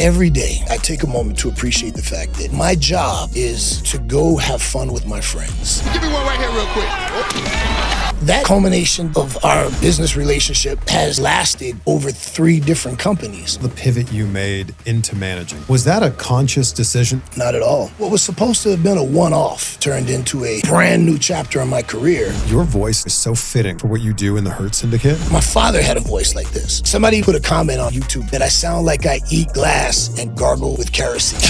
Every day, I take a moment to appreciate the fact that my job is to go have fun with my friends. Give me one right here real quick. That culmination of our business relationship has lasted over 3 different companies. The pivot you made into managing, was that a conscious decision? Not at all. What was supposed to have been a one-off turned into a brand new chapter in my career. Your voice is so fitting for what you do in the Hurt Syndicate. My father had a voice like this. Somebody put a comment on YouTube that I sound like I eat glass and gargle with kerosene.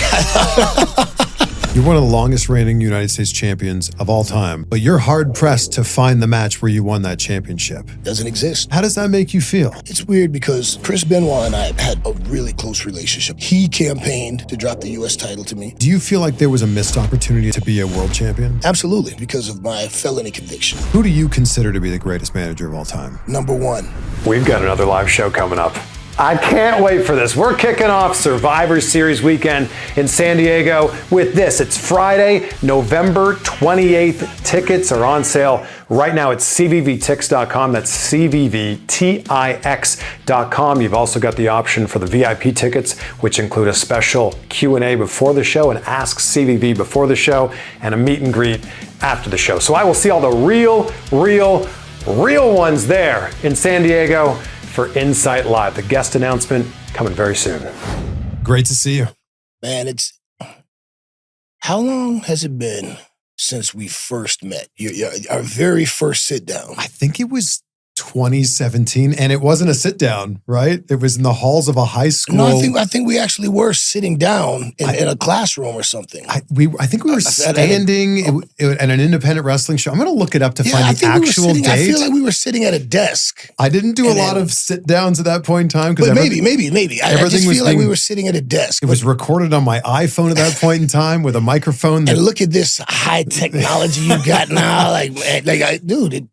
You're one of the longest reigning United States champions of all time, but you're hard pressed to find the match where you won that championship. Doesn't exist. How does that make you feel? It's weird because Chris Benoit and I had a really close relationship. He campaigned to drop the U.S. title to me. Do you feel like there was a missed opportunity to be a world champion? Absolutely, because of my felony conviction. Who do you consider to be the greatest manager of all time? Number 1. We've got another live show coming up. I can't wait for this. We're kicking off Survivor Series weekend in San Diego with this. It's Friday, November 28th. Tickets are on sale right now at cvvtix.com. That's cvvtix.com. You've also got the option for the VIP tickets, which include a special Q&A before the show, an Ask CVV before the show, and a meet and greet after the show. So I will see all the real ones there in San Diego for Insight Live. The guest announcement coming very soon. Great to see you. Man, how long has it been since we first met? Our very first sit down. I think it was 2017, and it wasn't a sit down, right? It was in the halls of a high school. No, I think we actually were sitting down in a classroom or something. I think we were standing at an independent wrestling show. I'm going to look it up to find the actual date. I feel like we were sitting at a desk. I didn't do a lot of sit downs at that point in time. But maybe. I just feel like we were sitting at a desk. It was recorded on my iPhone at that point in time with a microphone. And look at this high technology you got now. Dude,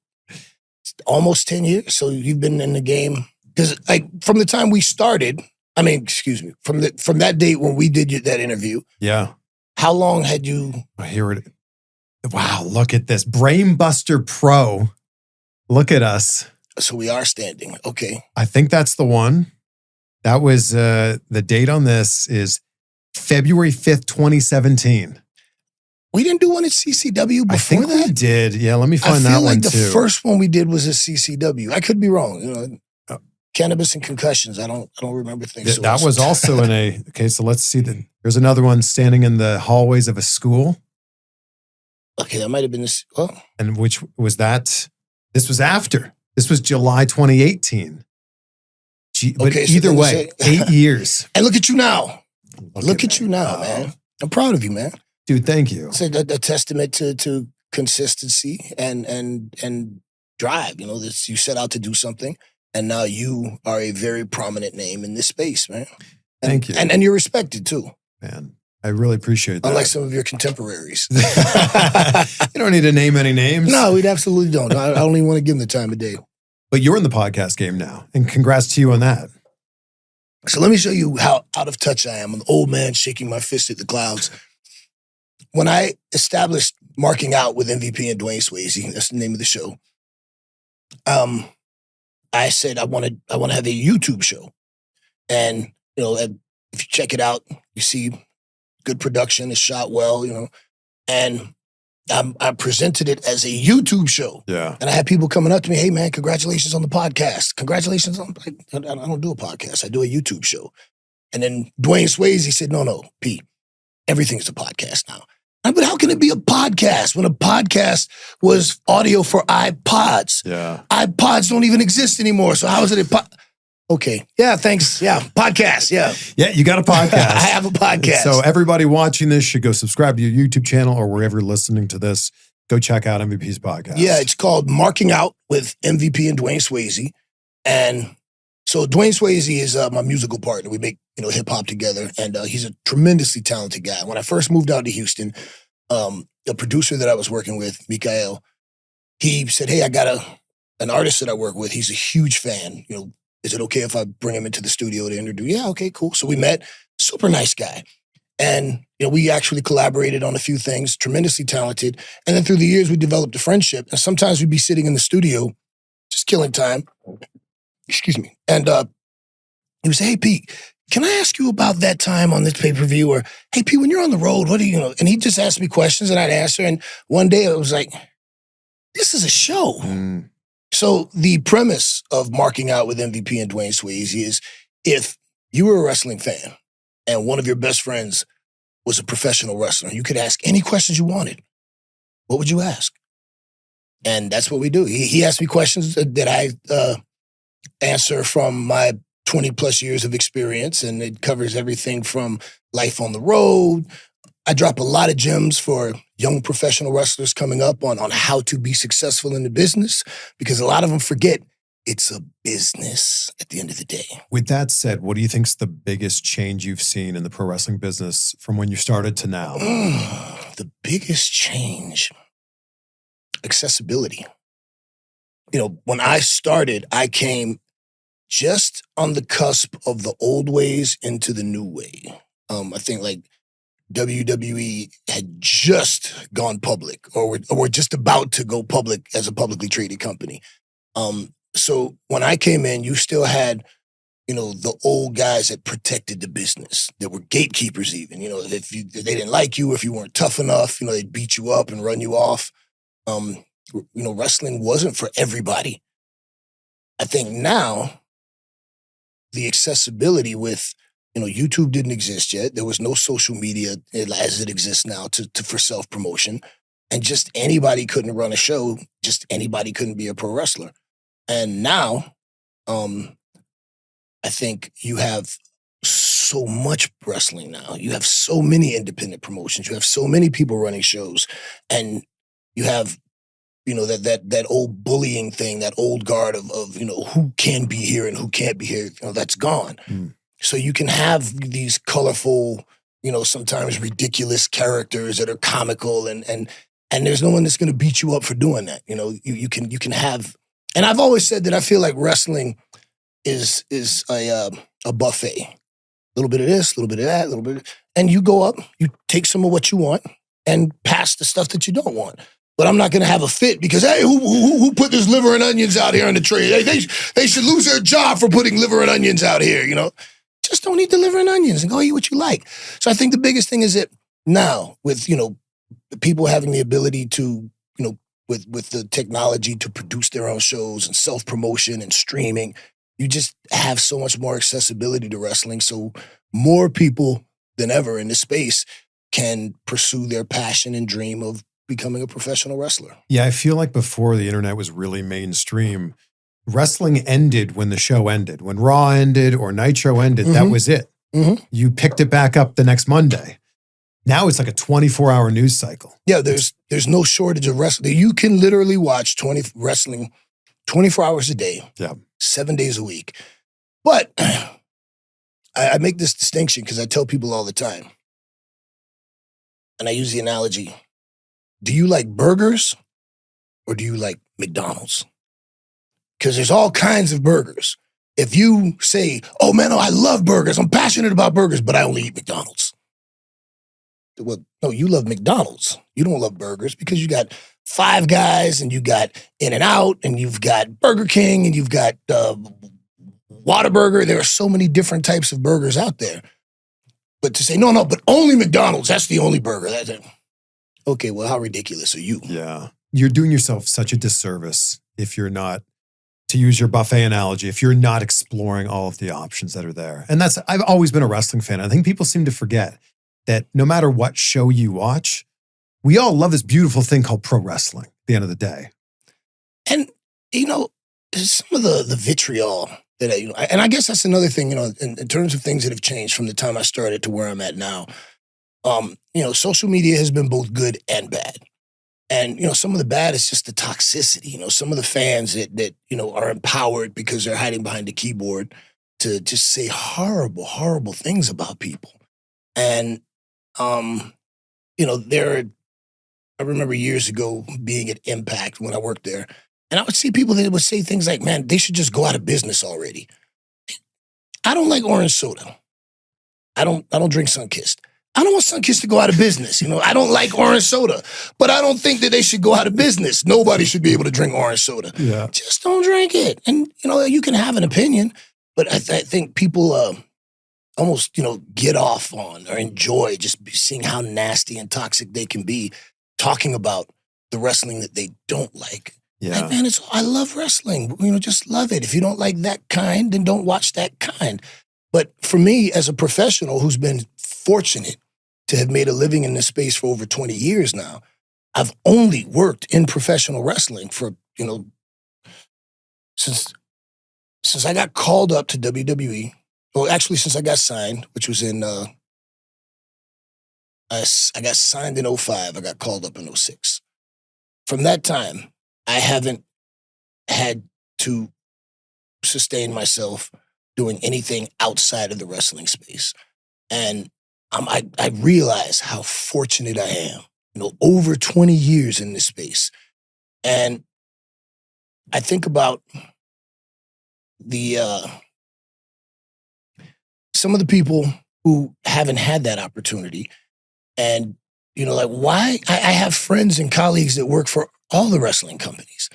almost 10 years. So you've been in the game because from the time we started, from that date when we did that interview. Yeah. How long had you? Here it. Wow. Look at this. Brainbuster Pro. Look at us. So we are standing. Okay. I think that's the one. That was the date on this is February 5th, 2017. We didn't do one at CCW before I think that? we did. Yeah, let me find that one too. I feel like the first one we did was at CCW. I could be wrong. Cannabis and concussions. I don't remember things. That was also in a. Okay, so let's see. There's another one standing in the hallways of a school. Okay, that might have been this. Oh. And which was that? This was after. This was July 2018. But either way, 8 years. And look at you now. Look at you now, man. I'm proud of you, man. Dude, thank you. It's a testament to consistency and drive. That you set out to do something, and now you are a very prominent name in this space, man. Thank you. And you're respected too. Man, I really appreciate that. Unlike some of your contemporaries. You don't need to name any names. No, we absolutely don't. I don't even want to give them the time of day. But you're in the podcast game now, and congrats to you on that. So let me show you how out of touch I am. I'm an old man shaking my fist at the clouds. When I established Marking Out with MVP and Dwayne Swayze, that's the name of the show, I said I want to have a YouTube show. And, if you check it out, you see good production, it's shot well, and I presented it as a YouTube show. Yeah. And I had people coming up to me, hey, man, congratulations on the podcast. Congratulations on, I don't do a podcast. I do a YouTube show. And then Dwayne Swayze said, no, Pete, everything's a podcast now. But how can it be a podcast when a podcast was audio for iPods? Yeah. iPods don't even exist anymore. So how is it Okay. Yeah, thanks. Yeah, podcast. Yeah. Yeah, you got a podcast. I have a podcast. So everybody watching this should go subscribe to your YouTube channel or wherever you're listening to this. Go check out MVP's podcast. Yeah, it's called Marking Out with MVP and Dwayne Swayze. And so Dwayne Swayze is my musical partner. We make, hip hop together, and he's a tremendously talented guy. When I first moved out to Houston, the producer that I was working with, Mikael, he said, hey, I got an artist that I work with. He's a huge fan. Is it okay if I bring him into the studio to introduce? Yeah, okay, cool. So we met, super nice guy. And, we actually collaborated on a few things, tremendously talented. And then through the years, we developed a friendship. And sometimes we'd be sitting in the studio, just killing time. Excuse me. And he would say, hey, Pete, can I ask you about that time on this pay-per-view? Or, hey, P, when you're on the road, what do you know? And he'd just ask me questions and I'd answer. And one day it was like, this is a show. Mm. So the premise of Marking Out with MVP and Dwayne Swayze is if you were a wrestling fan and one of your best friends was a professional wrestler, you could ask any questions you wanted. What would you ask? And that's what we do. He asked me questions that I answer from my 20 plus years of experience, and it covers everything from life on the road. I drop a lot of gems for young professional wrestlers coming up on how to be successful in the business, because a lot of them forget it's a business at the end of the day. With that said, what do you think's the biggest change you've seen in the pro wrestling business from when you started to now? The biggest change, accessibility. You know, when I started, I came just on the cusp of the old ways into the new way. I think like WWE had just gone public or were just about to go public as a publicly traded company. So when I came in, you still had, you know, the old guys that protected the business. There were gatekeepers even, you know, if they didn't like you, if you weren't tough enough, you know, they'd beat you up and run you off. You know, wrestling wasn't for everybody. I think now the accessibility with, you know, YouTube didn't exist yet. There was no social media as it exists now for self-promotion. And just anybody couldn't run a show. Just anybody couldn't be a pro wrestler. And now, I think you have so much wrestling now. You have so many independent promotions. You have so many people running shows. And you have, you know, that old bullying thing, that old guard of you know, who can be here and who can't be here, you know, that's gone. Mm. So you can have these colorful, you know, sometimes ridiculous characters that are comical and there's no one that's going to beat you up for doing that. You know, you can have, and I've always said that I feel like wrestling is a buffet. A little bit of this, a little bit of that, a little bit, and you go up, you take some of what you want and pass the stuff that you don't want. But I'm not going to have a fit because, hey, who put this liver and onions out here on the tray? Hey, they should lose their job for putting liver and onions out here, you know? Just don't eat the liver and onions and go eat what you like. So I think the biggest thing is that now with, you know, people having the ability to, you know, with the technology to produce their own shows and self-promotion and streaming, you just have so much more accessibility to wrestling. So more people than ever in this space can pursue their passion and dream of becoming a professional wrestler. Yeah, I feel like before the internet was really mainstream, wrestling ended when the show ended. When Raw ended or Nitro ended, that was it. Mm-hmm. You picked it back up the next Monday. Now it's like a 24-hour news cycle. Yeah, there's no shortage of wrestling. You can literally watch wrestling 24 hours a day, 7 days a week. But I make this distinction because I tell people all the time, and I use the analogy, do you like burgers or do you like McDonald's? Because there's all kinds of burgers. If you say, oh man, I love burgers, I'm passionate about burgers, but I only eat McDonald's. Well, no, you love McDonald's. You don't love burgers because you got Five Guys and you got In-N-Out and you've got Burger King and you've got Whataburger. There are so many different types of burgers out there. But to say, no, but only McDonald's, that's the only burger. That's it. Okay, well, how ridiculous are you? Yeah. You're doing yourself such a disservice if you're not, to use your buffet analogy, if you're not exploring all of the options that are there. And I've always been a wrestling fan. I think people seem to forget that no matter what show you watch, we all love this beautiful thing called pro wrestling at the end of the day. And, you know, some of the vitriol that and I guess that's another thing, you know, in terms of things that have changed from the time I started to where I'm at now. You know, social media has been both good and bad. And, you know, some of the bad is just the toxicity. You know, some of the fans that you know, are empowered because they're hiding behind the keyboard to just say horrible, horrible things about people. And, you know, I remember years ago being at Impact when I worked there, and I would see people that would say things like, man, they should just go out of business already. I don't like orange soda. I don't drink Sunkist. I don't want Sunkist to go out of business. You know, I don't like orange soda, but I don't think that they should go out of business. Nobody should be able to drink orange soda. Yeah. Just don't drink it. And, you know, you can have an opinion, but I think people almost, get off on or enjoy just seeing how nasty and toxic they can be, talking about the wrestling that they don't like. Yeah. Like, man, I love wrestling. Just love it. If you don't like that kind, then don't watch that kind. But for me, as a professional who's been fortunate to have made a living in this space for over 20 years now, I've only worked in professional wrestling for, since I got called up to WWE. Well, actually, since I got signed, which was in, I got signed in 05. I got called up in 06. From that time, I haven't had to sustain myself doing anything outside of the wrestling space. And I realize how fortunate I am, over 20 years in this space. And I think about some of the people who haven't had that opportunity. And, why? I have friends and colleagues that work for all the wrestling companies.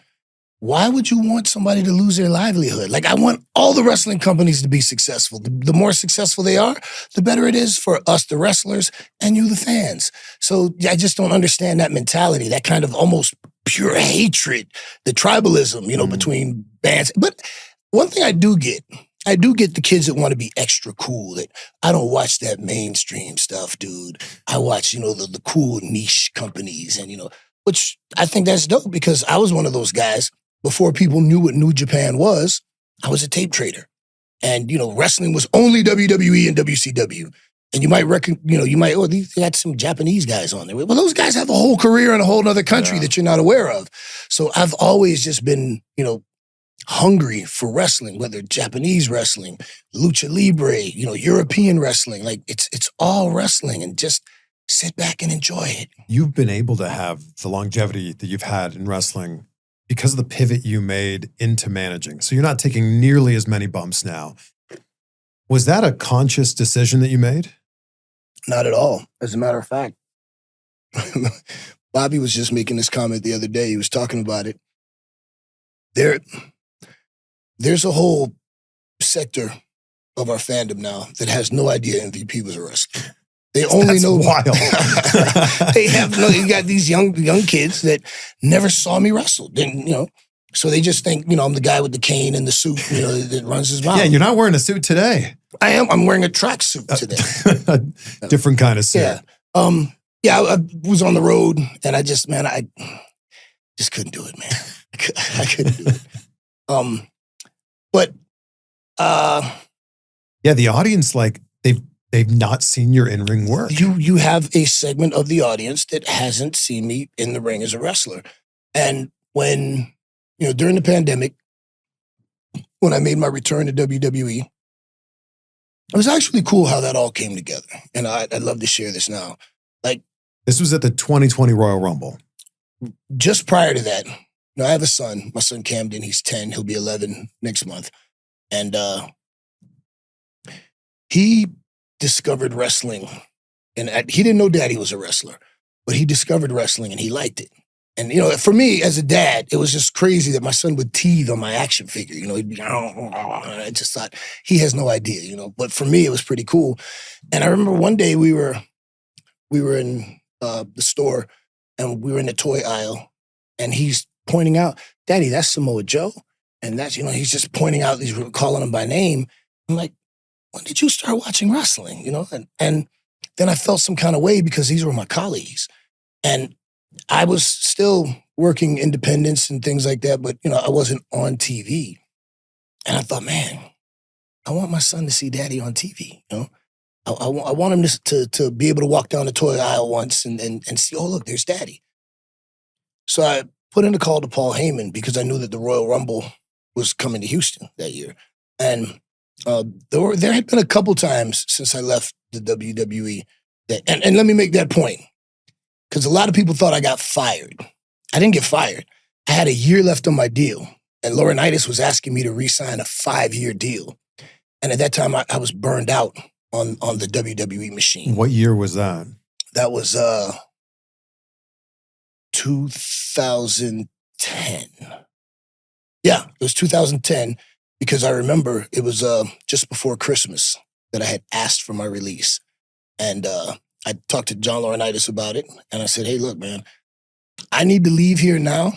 Why would you want somebody to lose their livelihood? Like, I want all the wrestling companies to be successful. The more successful they are, the better it is for us, the wrestlers, and you, the fans. So I just don't understand that mentality, that kind of almost pure hatred, the tribalism, between bands. But one thing I do get the kids that want to be extra cool, that I don't watch that mainstream stuff, dude. I watch, the cool niche companies and, which I think that's dope because I was one of those guys. Before people knew what New Japan was, I was a tape trader. And, wrestling was only WWE and WCW. And you might they got some Japanese guys on there. Well, those guys have a whole career in a whole other country that you're not aware of. So I've always just been, hungry for wrestling, whether Japanese wrestling, lucha libre, European wrestling. Like, it's all wrestling, and just sit back and enjoy it. You've been able to have the longevity that you've had in wrestling because of the pivot you made into managing. So you're not taking nearly as many bumps now. Was that a conscious decision that you made? Not at all. As a matter of fact, Bobby was just making this comment the other day. He was talking about it. There's a whole sector of our fandom now that has no idea MVP was a wrestler. They only know wild. You got these young kids that never saw me wrestle. So they just think, I'm the guy with the cane and the suit, that runs his mouth. Yeah, you're not wearing a suit today. I am. I'm wearing a tracksuit today. Different kind of suit. Yeah. I was on the road and I just couldn't do it, man. I couldn't do it. The audience, they've not seen your in-ring work. You have a segment of the audience that hasn't seen me in the ring as a wrestler. And when, during the pandemic, when I made my return to WWE, it was actually cool how that all came together. And I'd love to share this now. This was at the 2020 Royal Rumble. Just prior to that, I have a son, my son Camden, he's 10, he'll be 11 next month. And he discovered wrestling. And he didn't know Daddy was a wrestler, but he discovered wrestling and he liked it. And, for me as a dad, it was just crazy that my son would teethe on my action figure. He'd be, I just thought, he has no idea, But for me, it was pretty cool. And I remember one day we were in the store and we were in the toy aisle and he's pointing out, Daddy, that's Samoa Joe. And that's, he's just pointing out, he's calling him by name. I'm like, when did you start watching wrestling? And then I felt some kind of way because these were my colleagues. And I was still working independence and things like that, but, I wasn't on TV. And I thought, man, I want my son to see Daddy on TV, I want him to be able to walk down the toy aisle once and see, oh, look, there's Daddy. So I put in a call to Paul Heyman because I knew that the Royal Rumble was coming to Houston that year. And there had been a couple times since I left the WWE and let me make that point, because a lot of people thought I got fired. I didn't get fired. I had a year left on my deal, and Laurinaitis was asking me to re-sign a 5-year deal. And at that time, I was burned out on the WWE machine. What year was that? That was 2010. Yeah, it was 2010 because I remember it was just before Christmas that I had asked for my release. And I talked to John Laurinaitis about it. And I said, hey, look, man, I need to leave here now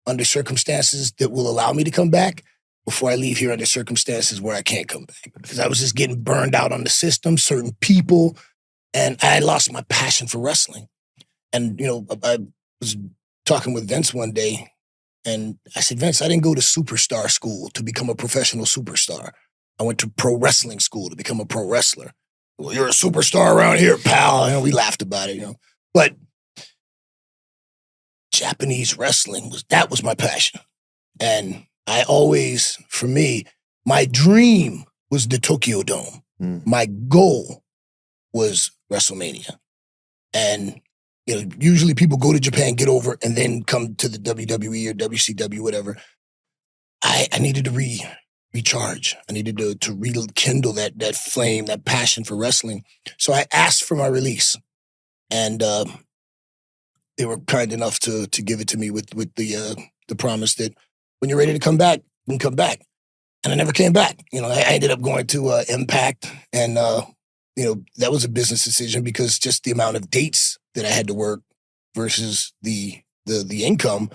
under circumstances that will allow me to come back before I leave here under circumstances where I can't come back. Because I was just getting burned out on the system, certain people, and I had lost my passion for wrestling. And, I was talking with Vince one day, and I said, Vince, I didn't go to superstar school to become a professional superstar. I went to pro wrestling school to become a pro wrestler. Well, you're a superstar around here, pal. And we laughed about it, But Japanese wrestling was my passion. And I always, for me, my dream was the Tokyo Dome. My goal was WrestleMania. And usually people go to Japan, get over, and then come to the WWE or WCW, whatever. I needed to recharge. I needed to rekindle that flame, that passion for wrestling. So I asked for my release, and they were kind enough to give it to me with the promise that when you're ready to come back, you can come back. And I never came back. I ended up going to Impact, and that was a business decision because just the amount of dates that I had to work versus the income.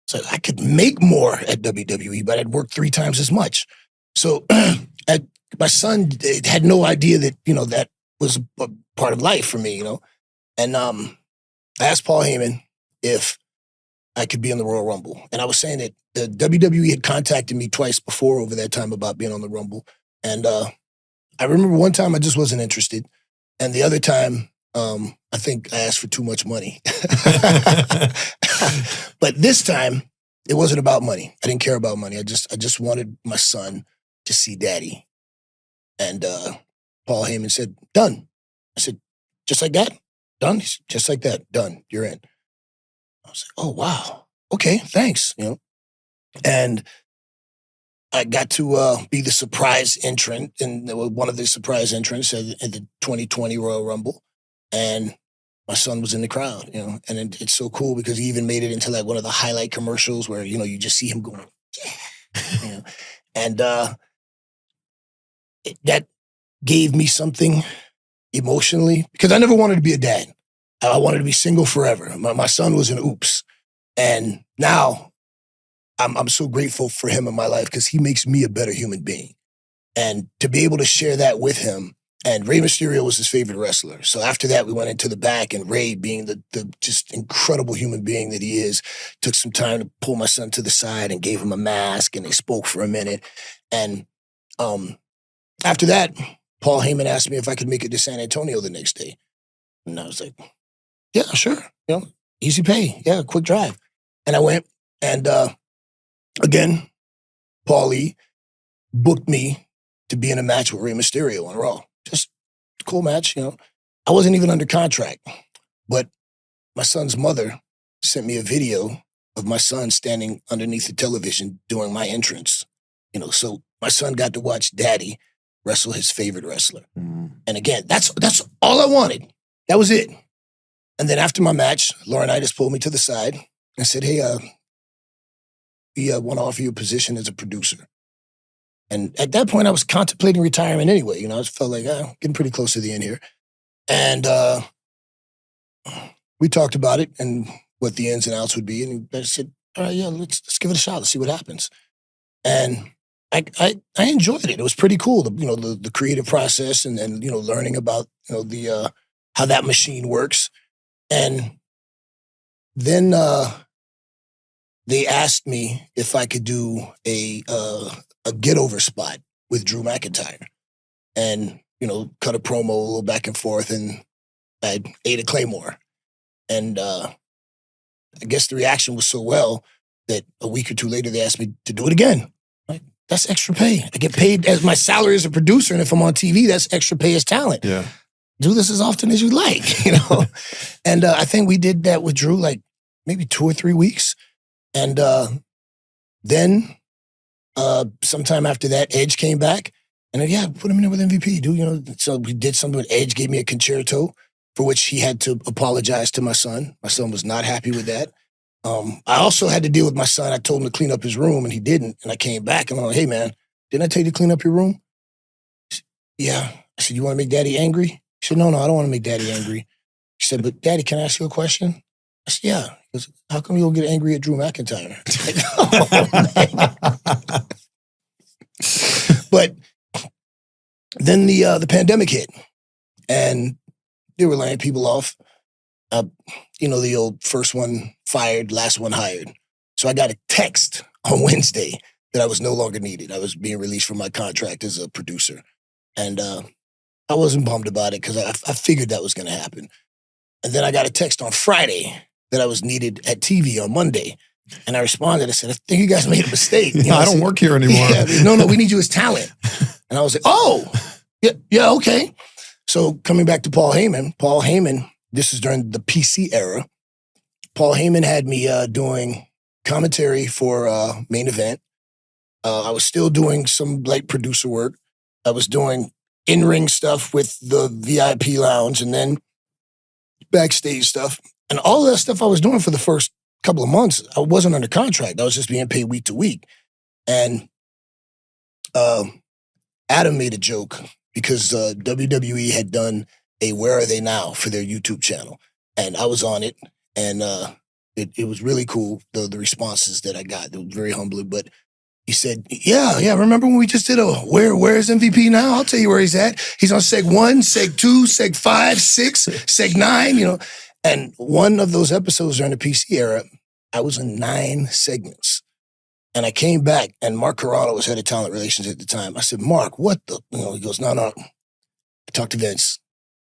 So I could make more at WWE, but I'd work 3 times as much. So my son had no idea that, that was a part of life for me, And I asked Paul Heyman if I could be on the Royal Rumble. And I was saying that the WWE had contacted me twice before over that time about being on the Rumble. And I remember one time I just wasn't interested. And the other time, I think I asked for too much money. But this time, it wasn't about money. I didn't care about money. I just wanted my son to see daddy. And Paul Heyman said, done. I said, just like that? Done? He said, just like that. Done. You're in. I was like, oh, wow. Okay, thanks. And I got to be the surprise entrant, and one of the surprise entrants at the 2020 Royal Rumble. And my son was in the crowd, and it's so cool because he even made it into like one of the highlight commercials where, you just see him going, yeah. And that gave me something emotionally because I never wanted to be a dad. I wanted to be single forever. My son was an oops. And now I'm so grateful for him in my life because he makes me a better human being. And to be able to share that with him, and Rey Mysterio was his favorite wrestler. So after that, we went into the back, and Rey, being the just incredible human being that he is, took some time to pull my son to the side and gave him a mask, and they spoke for a minute. And after that, Paul Heyman asked me if I could make it to San Antonio the next day. And I was like, yeah, sure. Easy pay. Yeah, quick drive. And I went, and again, Paulie booked me to be in a match with Rey Mysterio on Raw. Just a cool match, I wasn't even under contract, but my son's mother sent me a video of my son standing underneath the television during my entrance, so my son got to watch daddy wrestle his favorite wrestler. And again, that's all I wanted. That was it. And then after my match, Laurinaitis pulled me to the side and said, hey, we want to offer you a position as a producer. And at that point, I was contemplating retirement anyway. I just felt like, getting pretty close to the end here. And we talked about it and what the ins and outs would be. And I said, all right, yeah, let's give it a shot. Let's see what happens. And I enjoyed it. It was pretty cool, the creative process and learning about, the how that machine works. And then they asked me if I could do a get-over spot with Drew McIntyre and, cut a promo a little back and forth, and I ate a Claymore. And I guess the reaction was so well that a week or two later, they asked me to do it again. Like, that's extra pay. I get paid as my salary as a producer, and if I'm on TV, that's extra pay as talent. Yeah. Do this as often as you like, And I think we did that with Drew like maybe 2 or 3 weeks. And then sometime after that, Edge came back. And then, yeah, put him in there with MVP, dude. So we did something with Edge, gave me a concerto for which he had to apologize to my son. My son was not happy with that. I also had to deal with my son. I told him to clean up his room, and he didn't. And I came back, and I'm like, hey, man, didn't I tell you to clean up your room? yeah. I said, you want to make Daddy angry? He said, no, I don't want to make Daddy angry. He said, but Daddy, can I ask you a question? I said, yeah. He goes, how come you don't get angry at Drew McIntyre? Oh, but then the pandemic hit, and they were laying people off. The old first one fired, last one hired. So I got a text on Wednesday that I was no longer needed. I was being released from my contract as a producer. And I wasn't bummed about it because I figured that was going to happen. And then I got a text on Friday that I was needed at TV on Monday. And I responded, I said, I think you guys made a mistake. I don't work here anymore. Yeah, no, we need you as talent. And I was like, oh, yeah, okay. So coming back to Paul Heyman, this is during the PC era. Paul Heyman had me doing commentary for Main Event. I was still doing some light producer work. I was doing in-ring stuff with the VIP lounge and then backstage stuff. And all of that stuff I was doing for the first couple of months, I wasn't under contract. I was just being paid week to week. And Adam made a joke because WWE had done a Where Are They Now for their YouTube channel. And I was on it, and it was really cool, the responses that I got. It was very humbling, but he said, yeah, remember when we just did a where's MVP now? I'll tell you where he's at. He's on Seg 1, Seg 2, Seg 5, 6, Seg 9, And one of those episodes during the PC era, I was in 9 segments. And I came back, and Mark Carrano was head of talent relations at the time. I said, Mark, what the? He goes, no. I talked to Vince.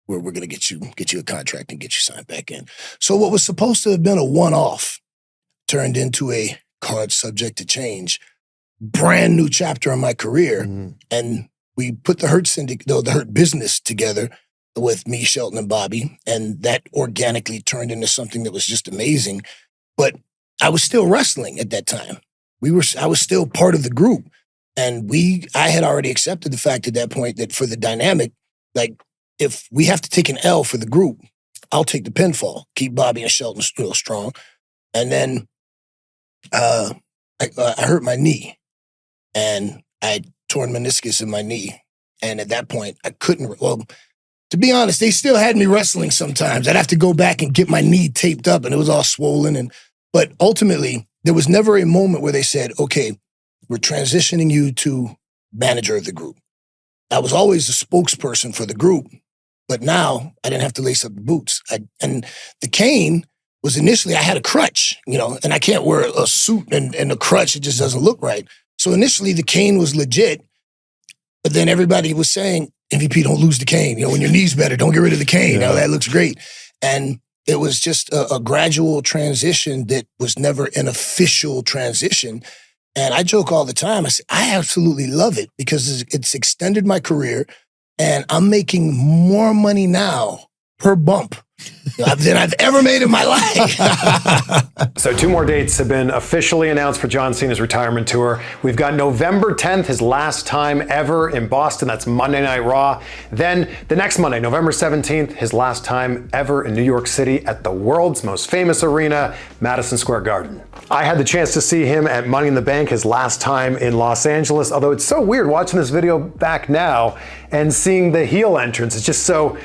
We're going to get you a contract and get you signed back in. So what was supposed to have been a one-off turned into a card subject to change, brand new chapter in my career. Mm. And we put the Hurt Syndicate, the Hurt business together with me, Shelton, and Bobby. And that organically turned into something that was just amazing. But I was still wrestling at that time. I was still part of the group. And I had already accepted the fact at that point that for the dynamic, like, if we have to take an L for the group, I'll take the pinfall, keep Bobby and Shelton still strong. And then I hurt my knee, and I had torn meniscus in my knee. And at that point, I couldn't, to be honest, they still had me wrestling sometimes. I'd have to go back and get my knee taped up, and it was all swollen. But ultimately, there was never a moment where they said, okay, we're transitioning you to manager of the group. I was always the spokesperson for the group, but now I didn't have to lace up the boots. And the cane was initially, I had a crutch, and I can't wear a suit and a crutch. It just doesn't look right. So initially the cane was legit, but then everybody was saying, MVP, don't lose the cane. When your knee's better, don't get rid of the cane. Yeah. That looks great. And it was just a gradual transition that was never an official transition. And I joke all the time. I say, I absolutely love it because it's extended my career, and I'm making more money now per bump than I've ever made in my life. So 2 more dates have been officially announced for John Cena's retirement tour. We've got November 10th, his last time ever in Boston. That's Monday Night Raw. Then the next Monday, November 17th, his last time ever in New York City at the world's most famous arena, Madison Square Garden. I had the chance to see him at Money in the Bank his last time in Los Angeles, although it's so weird watching this video back now and seeing the heel entrance. It's just so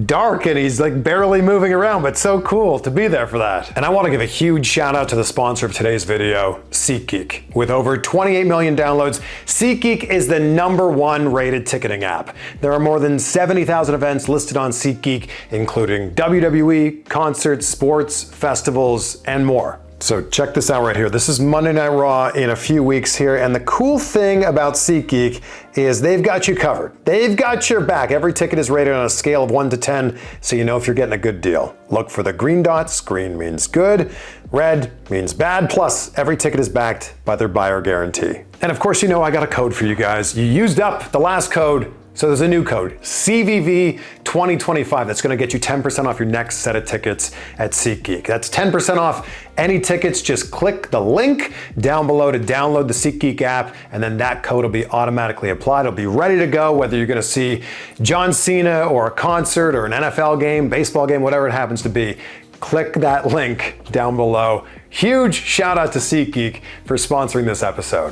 dark, and he's like barely moving around, but so cool to be there for that. And I want to give a huge shout out to the sponsor of today's video, SeatGeek. With over 28 million downloads, SeatGeek is the #1 rated ticketing app. There are more than 70,000 events listed on SeatGeek, including WWE, concerts, sports, festivals, and more. So check this out right here. This is Monday Night Raw in a few weeks here. And the cool thing about SeatGeek is they've got you covered. They've got your back. Every ticket is rated on a scale of 1 to 10, so you know if you're getting a good deal. Look for the green dots. Green means good. Red means bad. Plus, every ticket is backed by their buyer guarantee. And of course, I got a code for you guys. You used up the last code, so there's a new code, CVV2025, that's going to get you 10% off your next set of tickets at SeatGeek. That's 10% off any tickets. Just click the link down below to download the SeatGeek app, and then that code will be automatically applied. It'll be ready to go, whether you're going to see John Cena or a concert or an NFL game, baseball game, whatever it happens to be. Click that link down below. Huge shout out to SeatGeek for sponsoring this episode.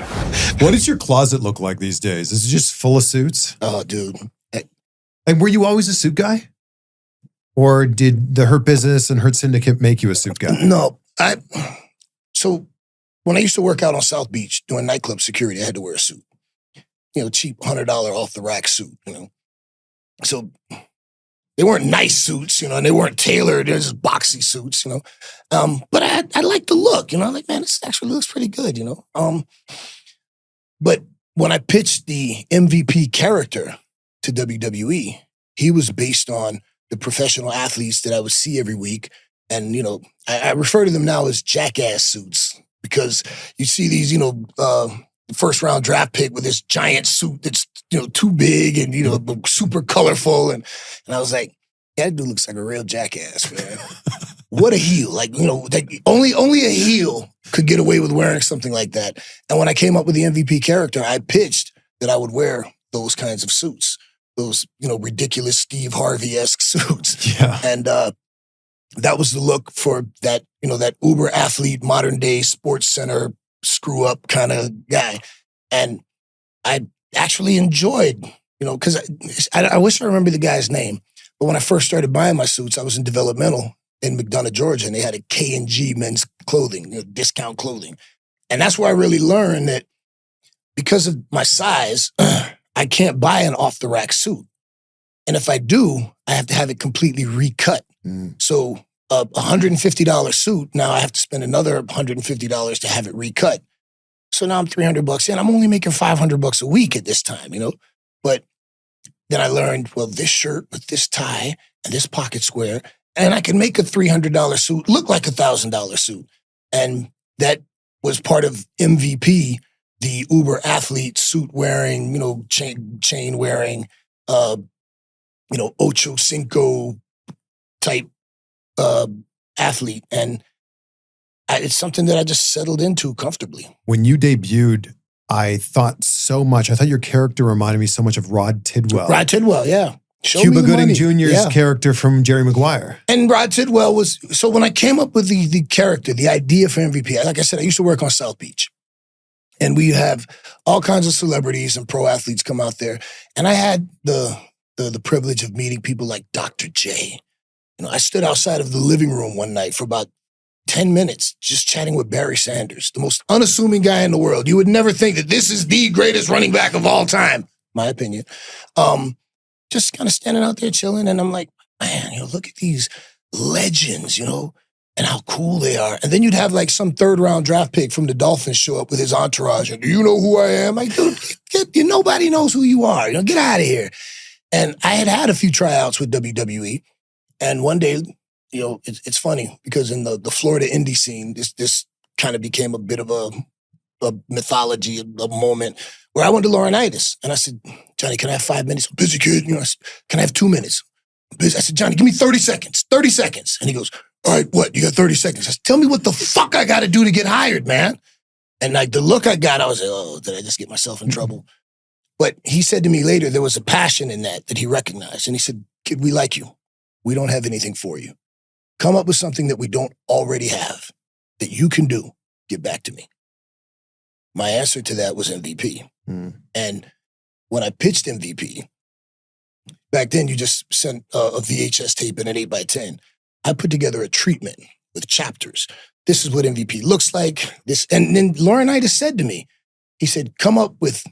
What does your closet look like these days? Is it just full of suits? Oh, dude. And were you always a suit guy? Or did the Hurt Business and Hurt Syndicate make you a suit guy? No. So when I used to work out on South Beach doing nightclub security, I had to wear a suit. Cheap $100 off the rack suit, So they weren't nice suits, and they weren't tailored. They're just boxy suits, But I liked the look, like, man, this actually looks pretty good, But when I pitched the MVP character to WWE, he was based on the professional athletes that I would see every week. And, I refer to them now as jackass suits because you see these, first round draft pick with this giant suit that's, too big and, super colorful. And I was like, that dude looks like a real jackass, man. What a heel. Like, only a heel could get away with wearing something like that. And when I came up with the MVP character, I pitched that I would wear those kinds of suits, those, ridiculous Steve Harvey-esque suits. Yeah. And that was the look for that, that uber athlete, modern day sports center, screw up kind of guy. And I actually enjoyed, because I wish I remember the guy's name. But when I first started buying my suits, I was in developmental in McDonough, Georgia, and they had a K&G men's clothing, discount clothing. And that's where I really learned that because of my size, I can't buy an off-the-rack suit. And if I do, I have to have it completely recut. So a $150 suit, now I have to spend another $150 to have it recut. So now I'm $300 in. I'm only making $500 a week at this time, But then I learned, well, this shirt with this tie and this pocket square, and I can make a $300 suit look like a $1,000 suit. And that was part of MVP, the uber athlete suit wearing, chain wearing, Ocho Cinco type athlete. And it's something that I just settled into comfortably. When you debuted, I thought so much. I thought your character reminded me so much of Rod Tidwell. Rod Tidwell, yeah. Cuba Gooding Jr.'s character from Jerry Maguire. And Rod Tidwell was, so when I came up with the character, the idea for MVP, like I said, I used to work on South Beach. And we have all kinds of celebrities and pro athletes come out there. And I had the privilege of meeting people like Dr. J. I stood outside of the living room one night for about 10 minutes just chatting with Barry Sanders, the most unassuming guy in the world. You would never think that this is the greatest running back of all time, my opinion. Just kind of standing out there chilling, and I'm like, man, look at these legends, and how cool they are. And then you'd have like some third-round draft pick from the Dolphins show up with his entourage, and do you know who I am? Like, dude, nobody knows who you are. Get out of here. And I had a few tryouts with WWE, and one day, it's funny because in the Florida indie scene, this kind of became a bit of a mythology, a moment where I went to Laurinaitis. And I said, Johnny, can I have 5 minutes? I'm busy, kid. I said, can I have 2 minutes? I'm busy. I said, Johnny, give me 30 seconds. 30 seconds. And he goes, all right, what? You got 30 seconds. I said, tell me what the fuck I got to do to get hired, man. And like the look I got, I was like, oh, did I just get myself in trouble? But he said to me later, there was a passion in that he recognized. And he said, kid, we like you. We don't have anything for you. Come up with something that we don't already have that you can do. Get back to me. My answer to that was MVP. And when I pitched MVP, back then you just sent a VHS tape and an 8x10. I put together a treatment with chapters. This is what MVP looks like. And then Laurinaitis said to me, he said, come up with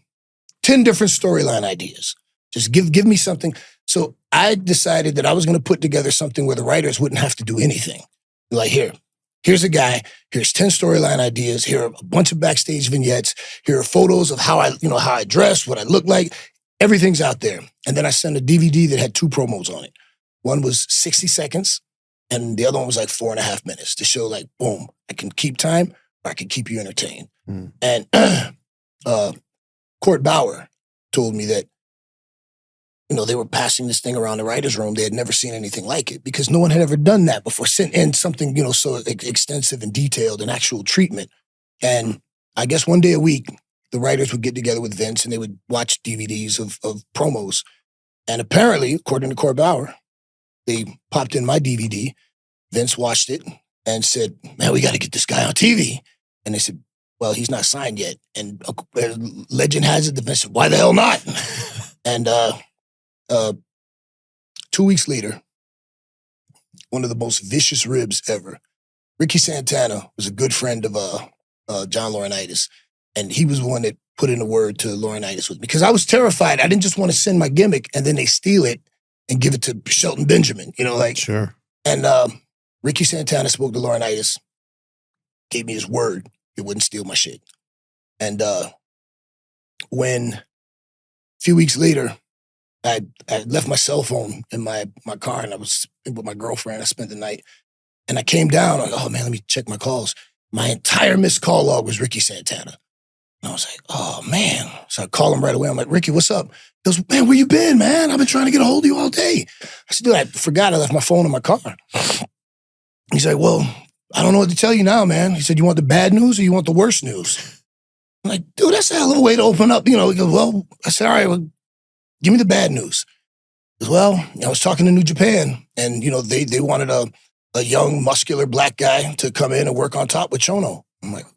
10 different storyline ideas. Just give me something. So I decided that I was going to put together something where the writers wouldn't have to do anything. Like, here's a guy, here's 10 storyline ideas, here are a bunch of backstage vignettes, here are photos of how I dress, what I look like. Everything's out there. And then I sent a DVD that had 2 promos on it. One was 60 seconds, and the other one was like 4.5 minutes to show like, boom, I can keep time or I can keep you entertained. And Court Bauer told me that, they were passing this thing around the writer's room. They had never seen anything like it because no one had ever done that before, sent in something, so extensive and detailed, an actual treatment. And I guess one day a week, the writers would get together with Vince and they would watch DVDs of promos. And apparently, according to Court Bauer, they popped in my DVD. Vince watched it and said, man, we got to get this guy on TV. And they said, well, he's not signed yet. And legend has it that Vince said, why the hell not? And 2 weeks later, one of the most vicious ribs ever. Ricky Santana was a good friend of John Laurinaitis, and he was the one that put in a word to Laurinaitis with me because I was terrified. I didn't just want to send my gimmick and then they steal it and give it to Shelton Benjamin, Sure. And Ricky Santana spoke to Laurinaitis, gave me his word he wouldn't steal my shit. And when a few weeks later, I left my cell phone in my car and I was with my girlfriend. I spent the night and I came down. I go, oh man, let me check my calls. My entire missed call log was Ricky Santana. And I was like, oh man. So I call him right away. I'm like, Ricky, what's up? He goes, man, where you been, man? I've been trying to get a hold of you all day. I said, dude, I forgot I left my phone in my car. He's like, well, I don't know what to tell you now, man. He said, you want the bad news or you want the worst news? I'm like, dude, that's a hell of a way to open up. He goes, well, I said, all right, well, give me the bad news. He goes, well, I was talking to New Japan and, they wanted a young, muscular black guy to come in and work on top with Chono. I'm like,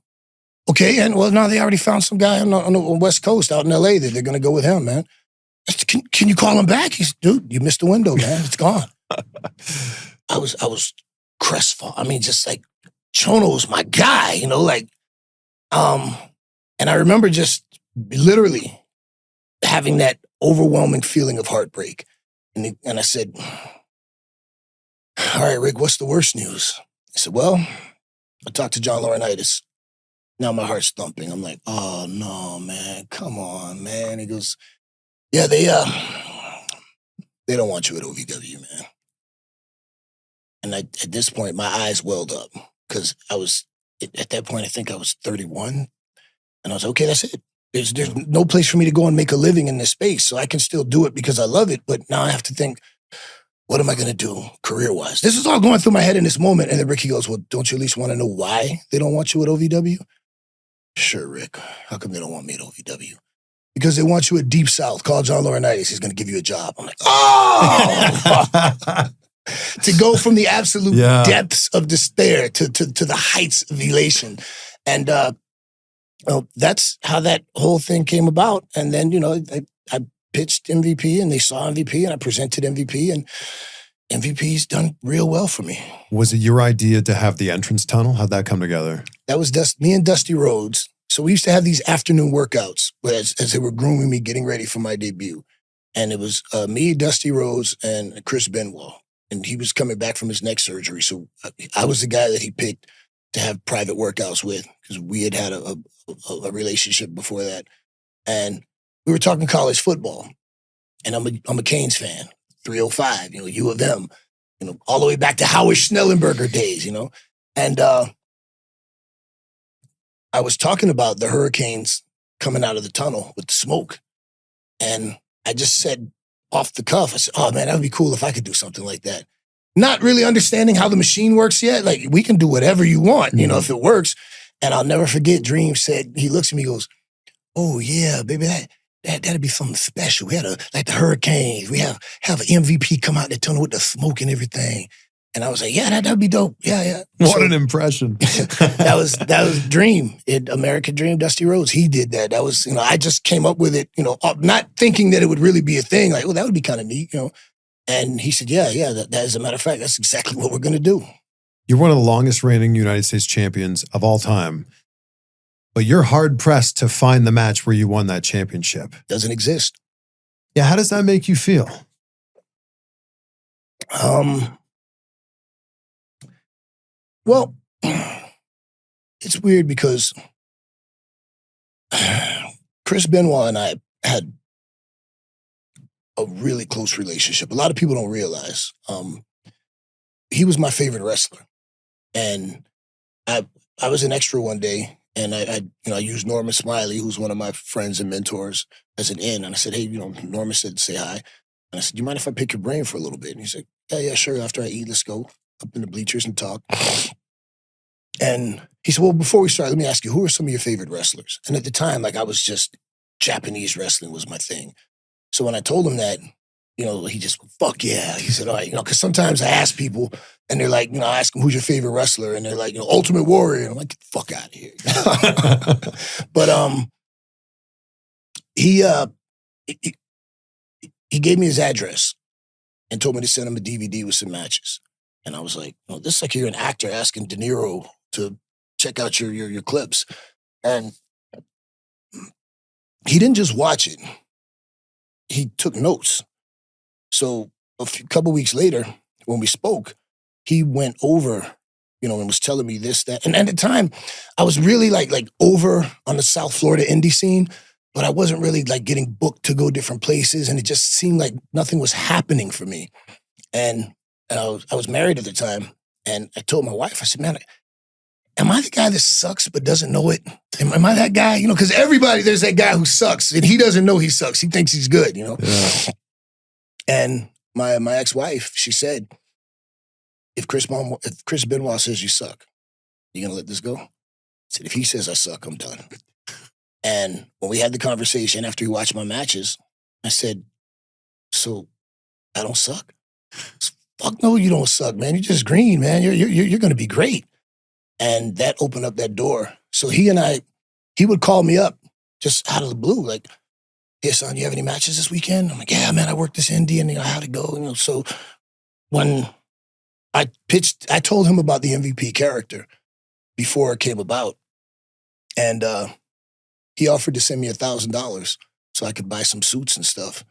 okay, and well, now they already found some guy on the West Coast out in LA that they're going to go with him, man. Can you call him back? He's, dude, you missed the window, man. It's gone. I was crestfallen. I mean, just like Chono's my guy, and I remember just literally having that overwhelming feeling of heartbreak. And I said, all right, Rick, what's the worst news? I said, well, I talked to John Laurinaitis. Now my heart's thumping. I'm like, oh no, man, come on, man. He goes, yeah, they don't want you at OVW, man. And at this point, my eyes welled up because at that point, I think I was 31. And I was like, okay, that's it. There's no place for me to go and make a living in this space. So I can still do it because I love it. But now I have to think, what am I going to do career-wise? This is all going through my head in this moment. And then Ricky goes, well, don't you at least want to know why they don't want you at OVW? Sure, Rick. How come they don't want me at OVW? Because they want you at Deep South. Call John Laurinaitis. He's going to give you a job. I'm like, oh! To go from the absolute depths of despair to the heights of elation. And that's how that whole thing came about. And then, I pitched MVP and they saw MVP and I presented MVP and MVP's done real well for me. Was it your idea to have the entrance tunnel? How'd that come together? That was me and Dusty Rhodes. So we used to have these afternoon workouts as they were grooming me, getting ready for my debut. And it was me, Dusty Rhodes, and Chris Benoit. And he was coming back from his neck surgery. So I was the guy that he picked to have private workouts with because we had a relationship before that. And we were talking college football. And I'm a Canes fan. 305, U of M, all the way back to Howard Schnellenberger days, And I was talking about the Hurricanes coming out of the tunnel with the smoke. And I just said off the cuff, I said, oh man, that would be cool if I could do something like that. Not really understanding how the machine works yet. Like, we can do whatever you want, if it works. And I'll never forget, Dream said, he looks at me and goes, oh yeah, baby, that'd be something special. We had like the Hurricanes. We have an MVP come out the tunnel with the smoke and everything. And I was like, yeah, that'd be dope. Yeah. What an impression. that was Dream. American Dream, Dusty Rhodes. He did that. That was, I just came up with it, not thinking that it would really be a thing. Like, well, that would be kind of neat, And he said, yeah, that as a matter of fact, that's exactly what we're going to do. You're one of the longest reigning United States champions of all time. But you're hard-pressed to find the match where you won that championship. Doesn't exist. Yeah, how does that make you feel? Well, it's weird because Chris Benoit and I had a really close relationship. A lot of people don't realize. He was my favorite wrestler. And I was an extra one day. And I used Norman Smiley, who's one of my friends and mentors, as an in. And I said, hey, Norman said to say hi. And I said, do you mind if I pick your brain for a little bit? And he said, yeah, sure. After I eat, let's go up in the bleachers and talk. And he said, well, before we start, let me ask you, who are some of your favorite wrestlers? And at the time, I was just, Japanese wrestling was my thing. So when I told him that, he just, fuck yeah. He said, all right, because sometimes I ask people and they're like, I ask them, who's your favorite wrestler? And they're like, Ultimate Warrior. And I'm like, get the fuck out of here. But he gave me his address and told me to send him a DVD with some matches. And I was like, oh, this is like you're an actor asking De Niro to check out your clips. And he didn't just watch it. He took notes. So couple weeks later, when we spoke, he went over, and was telling me this, that. And at the time, I was really like over on the South Florida indie scene, but I wasn't really like getting booked to go different places. And it just seemed like nothing was happening for me. And I was married at the time. And I told my wife, I said, man, am I the guy that sucks but doesn't know it? Am I that guy? Because there's that guy who sucks and he doesn't know he sucks. He thinks he's good, Yeah. And my ex-wife, she said, if Chris Benoit says you suck, you gonna let this go? I said, if he says I suck, I'm done. And when we had the conversation after he watched my matches, I said, so I don't suck? Fuck no, you don't suck, man. You're just green, man. You're gonna be great. And that opened up that door. So he would call me up just out of the blue, like, hey, son, you have any matches this weekend? I'm like, yeah, man, I worked this indie and how'd it go? So when I told him about the MVP character before it came about. And he offered to send me $1,000 so I could buy some suits and stuff.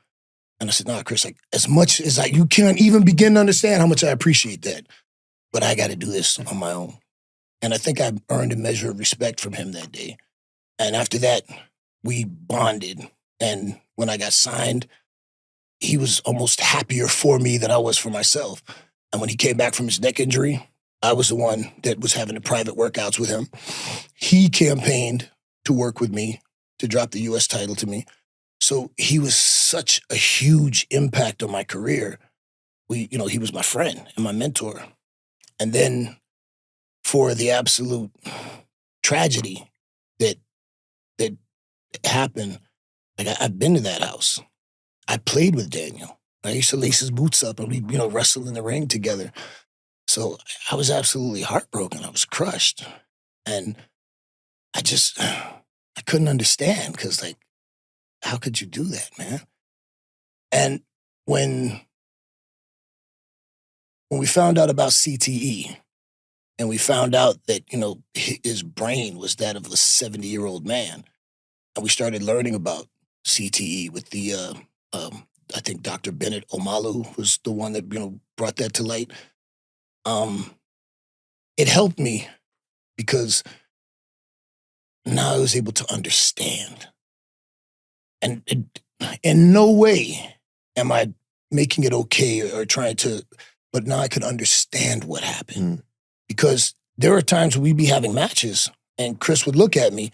And I said, no, Chris, like, as much as you can't even begin to understand how much I appreciate that. But I got to do this on my own. And I think I earned a measure of respect from him that day. And after that, we bonded. And when I got signed, he was almost happier for me than I was for myself. And when he came back from his neck injury, I was the one that was having the private workouts with him. He campaigned to work with me to drop the U.S. title to me. So he was such a huge impact on my career. He was my friend and my mentor. And then for the absolute tragedy that happened, like I've been to that house. I played with Daniel. I used to lace his boots up and we, wrestle in the ring together. So I was absolutely heartbroken. I was crushed. And I couldn't understand because, like, how could you do that, man? And when we found out about CTE and we found out that, his brain was that of a 70-year-old man, and we started learning about CTE with the, I think Dr. Bennett Omalu was the one that, brought that to light. It helped me because now I was able to understand. And in no way am I making it okay or trying to, but now I could understand what happened. Because there are times when we'd be having matches and Chris would look at me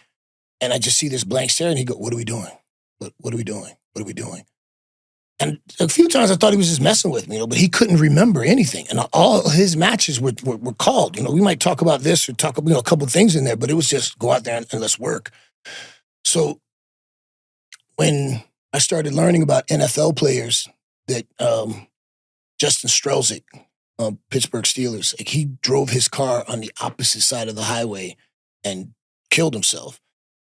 and I just see this blank stare and he'd go, what are we doing? What are we doing? What are we doing? And a few times I thought he was just messing with me, but he couldn't remember anything. And all his matches were called. We might talk about this or talk about a couple things in there, but it was just go out there and let's work. So when I started learning about NFL players that Justin Strelzik, Pittsburgh Steelers, like he drove his car on the opposite side of the highway and killed himself.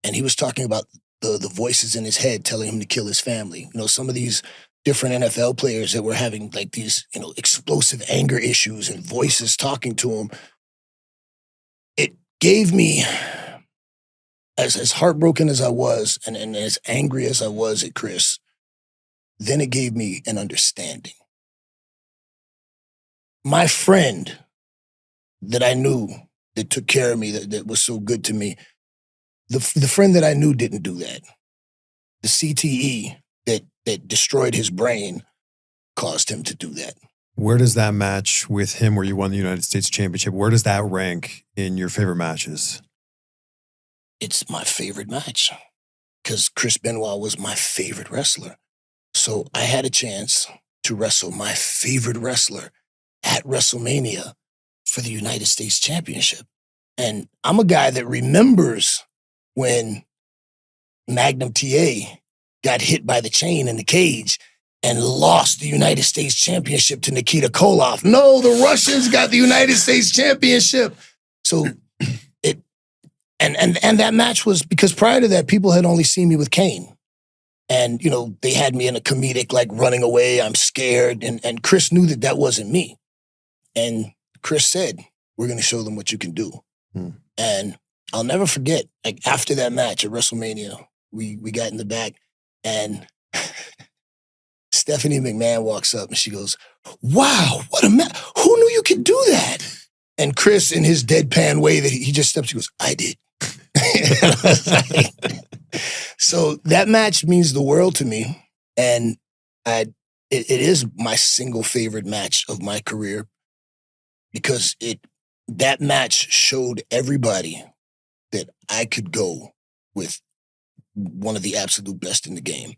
And he was talking about the voices in his head telling him to kill his family. Some of these different NFL players that were having like these, explosive anger issues and voices talking to him. It gave me, as heartbroken as I was and as angry as I was at Chris, then it gave me an understanding. My friend that I knew that took care of me, that was so good to me, the friend that I knew didn't do that. The CTE that destroyed his brain caused him to do that. Where does that match with him where you won the United States Championship, where does that rank in your favorite matches? It's my favorite match because Chris Benoit was my favorite wrestler. So I had a chance to wrestle my favorite wrestler at WrestleMania for the United States Championship. And I'm a guy that remembers when Magnum TA got hit by the chain in the cage and lost the United States Championship to Nikita Koloff. No, the Russians got the United States Championship. So and that match was because prior to that, people had only seen me with Kane. And, they had me in a comedic, like running away, I'm scared. And Chris knew that wasn't me. And Chris said, we're going to show them what you can do. And I'll never forget, like after that match at WrestleMania, we got in the back and Stephanie McMahon walks up and she goes, wow, what a match. Who knew you could do that? And Chris, in his deadpan way that he just steps, he goes, I did. And I was like, so that match means the world to me. And it is my single favorite match of my career because that match showed everybody that I could go with one of the absolute best in the game.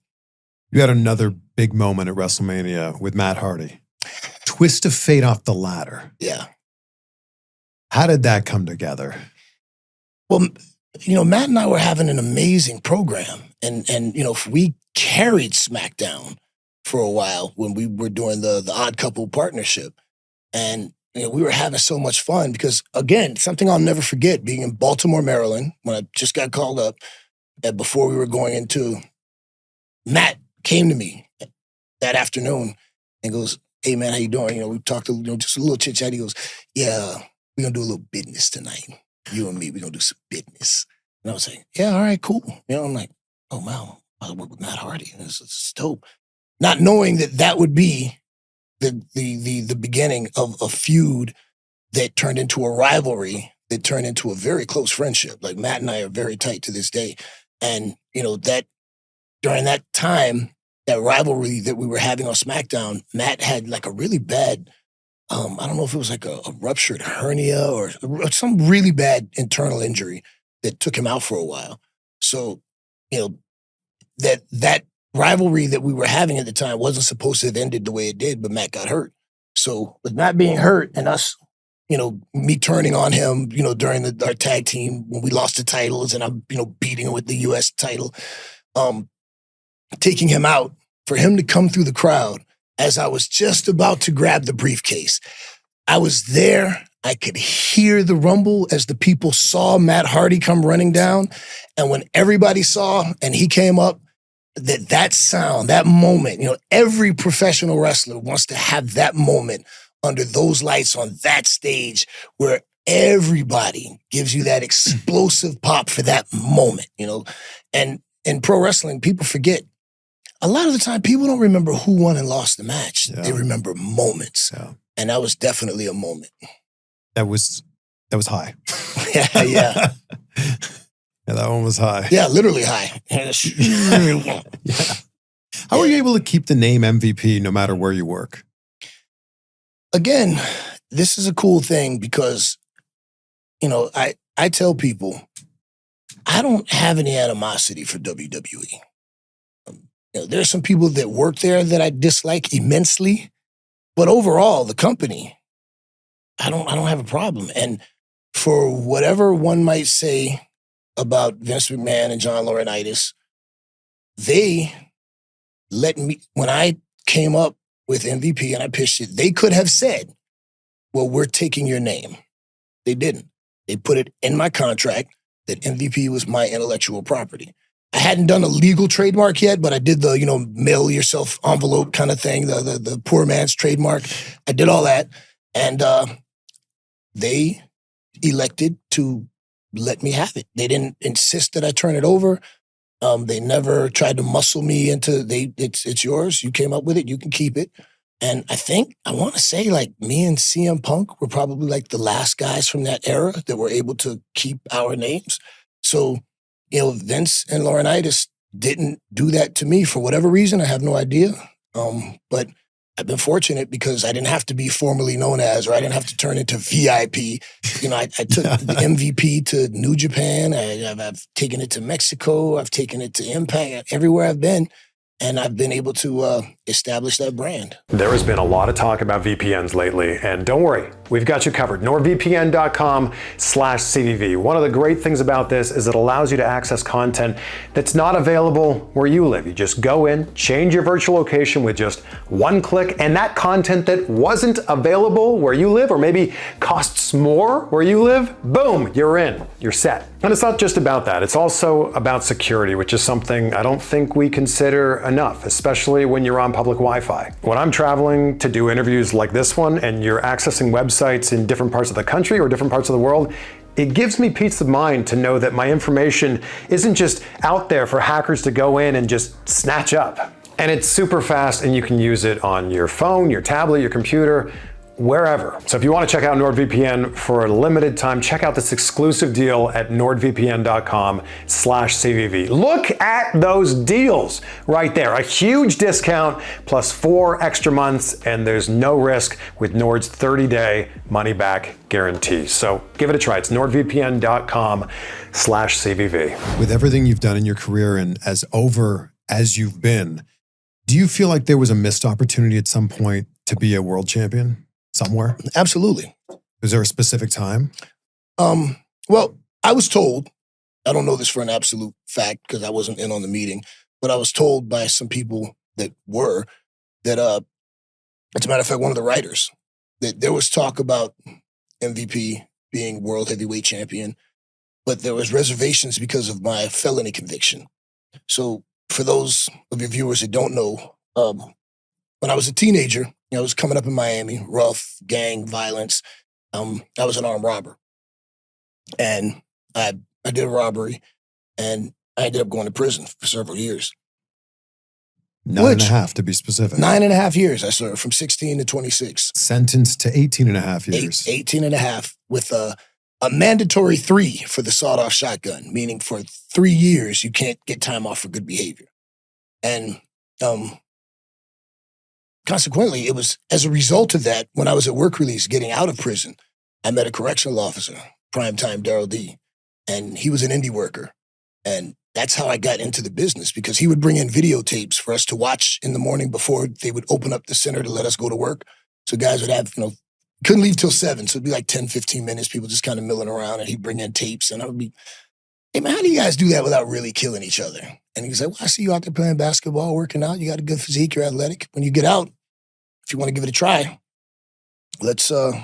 You had another big moment at WrestleMania with Matt Hardy. Twist of fate off the ladder. Yeah. How did that come together? Well, Matt and I were having an amazing program. And we carried SmackDown for a while when we were doing the Odd Couple partnership. And we were having so much fun because, again, something I'll never forget, being in Baltimore, Maryland, when I just got called up, and before we were going into, Matt came to me that afternoon and goes, hey, man, how you doing? We talked, just a little chit-chat. He goes, yeah, we're going to do a little business tonight. You and me, we're going to do some business. And I was like, yeah, all right, cool. I'm like, oh, wow, I'll work with Matt Hardy. This is dope. Not knowing that would be the beginning of a feud that turned into a rivalry, that turned into a very close friendship. Like Matt and I are very tight to this day. And, that during that time, that rivalry that we were having on SmackDown, Matt had like a really bad, I don't know if it was like a ruptured hernia or some really bad internal injury that took him out for a while. So, that rivalry that we were having at the time wasn't supposed to have ended the way it did, but Matt got hurt. So with Matt being hurt and us, me turning on him, during our tag team when we lost the titles and I'm, beating him with the U.S. title, taking him out, for him to come through the crowd as I was just about to grab the briefcase. I was there. I could hear the rumble as the people saw Matt Hardy come running down. And when everybody saw and he came up, that sound, that moment, every professional wrestler wants to have that moment under those lights on that stage where everybody gives you that explosive pop for that moment, And in pro wrestling, people forget. A lot of the time, people don't remember who won and lost the match. Yeah. They remember moments. Yeah. And that was definitely a moment. That was high. Yeah. Yeah, that one was high. Yeah, literally high. Yeah. How are you able to keep the name MVP no matter where you work? Again, this is a cool thing because, I tell people, I don't have any animosity for WWE. There's some people that work there that I dislike immensely, but overall, the company, I don't have a problem. And for whatever one might say about Vince McMahon and John Laurinaitis, they let me, when I came up with MVP and I pitched it, they could have said, well, we're taking your name. They didn't. They put it in my contract that MVP was my intellectual property. I hadn't done a legal trademark yet, but I did the, mail yourself envelope kind of thing, the poor man's trademark. I did all that. And they elected to let me have it. They didn't insist that I turn it over. They never tried to muscle me into, it's yours. You came up with it. You can keep it. And I want to say like me and CM Punk were probably like the last guys from that era that were able to keep our names. So, Vince and Laurinaitis didn't do that to me for whatever reason. I have no idea. But I've been fortunate because I didn't have to be formally known as, or I didn't have to turn into VIP. I took the MVP to New Japan. I've taken it to Mexico. I've taken it to Impact. Everywhere I've been. And I've been able to establish that brand. There has been a lot of talk about VPNs lately, and don't worry, we've got you covered. NordVPN.com/CVV. One of the great things about this is it allows you to access content that's not available where you live. You just go in, change your virtual location with just one click, and that content that wasn't available where you live, or maybe costs more where you live, boom, you're in, you're set. And it's not just about that, it's also about security, which is something I don't think we consider enough, especially when you're on public Wi-Fi. When I'm traveling to do interviews like this one and you're accessing websites in different parts of the country or different parts of the world, it gives me peace of mind to know that my information isn't just out there for hackers to go in and just snatch up. And it's super fast and you can use it on your phone, your tablet, your computer, wherever. So if you want to check out NordVPN for a limited time, check out this exclusive deal at NordVPN.com/CVV. Look at those deals right there. A huge discount plus 4 extra months, and there's no risk with Nord's 30-day money-back guarantee. So give it a try. It's NordVPN.com/CVV. With everything you've done in your career and as over as you've been, do you feel like there was a missed opportunity at some point to be a world champion? Somewhere? Absolutely. Is there a specific time? Well, I was told, I don't know this for an absolute fact because I wasn't in on the meeting, but I was told by some people that were, that, as a matter of fact, one of the writers, that there was talk about MVP being world heavyweight champion, but there was reservations because of my felony conviction. So for those of your viewers that don't know, when I was a teenager, I was coming up in Miami, rough, gang, violence. I was an armed robber. And I did a robbery, and I ended up going to prison for several years. 9.5 to be specific. 9.5 years I served, from 16 to 26. Sentenced to 18.5 years. 18.5 with a mandatory 3 for the sawed-off shotgun, meaning for 3 years you can't get time off for good behavior. And consequently, it was as a result of that, when I was at work release getting out of prison, I met a correctional officer, primetime Daryl D, and he was an indie worker. And that's how I got into the business, because he would bring in videotapes for us to watch in the morning before they would open up the center to let us go to work. So guys would have, couldn't leave till 7. So it'd be like 10, 15 minutes, people just kind of milling around, and he'd bring in tapes, and I would be, hey man, how do you guys do that without really killing each other? And he was like, well, I see you out there playing basketball, working out. You got a good physique. You're athletic. When you get out, if you want to give it a try, let's, come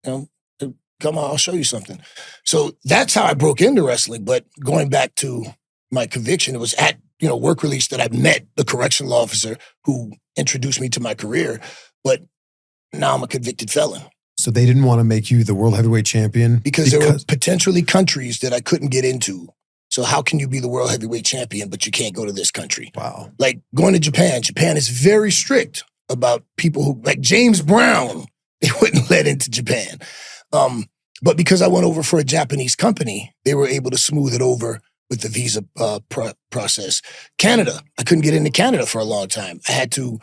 on, I'll show you something. So that's how I broke into wrestling. But going back to my conviction, it was at, work release that I met the correctional officer who introduced me to my career. But now I'm a convicted felon. So they didn't want to make you the world heavyweight champion? Because there were potentially countries that I couldn't get into. So how can you be the world heavyweight champion, but you can't go to this country? Wow. Like going to Japan. Japan is very strict about people who, like James Brown, they wouldn't let into Japan. But because I went over for a Japanese company, they were able to smooth it over with the visa process. Canada, I couldn't get into Canada for a long time. I had to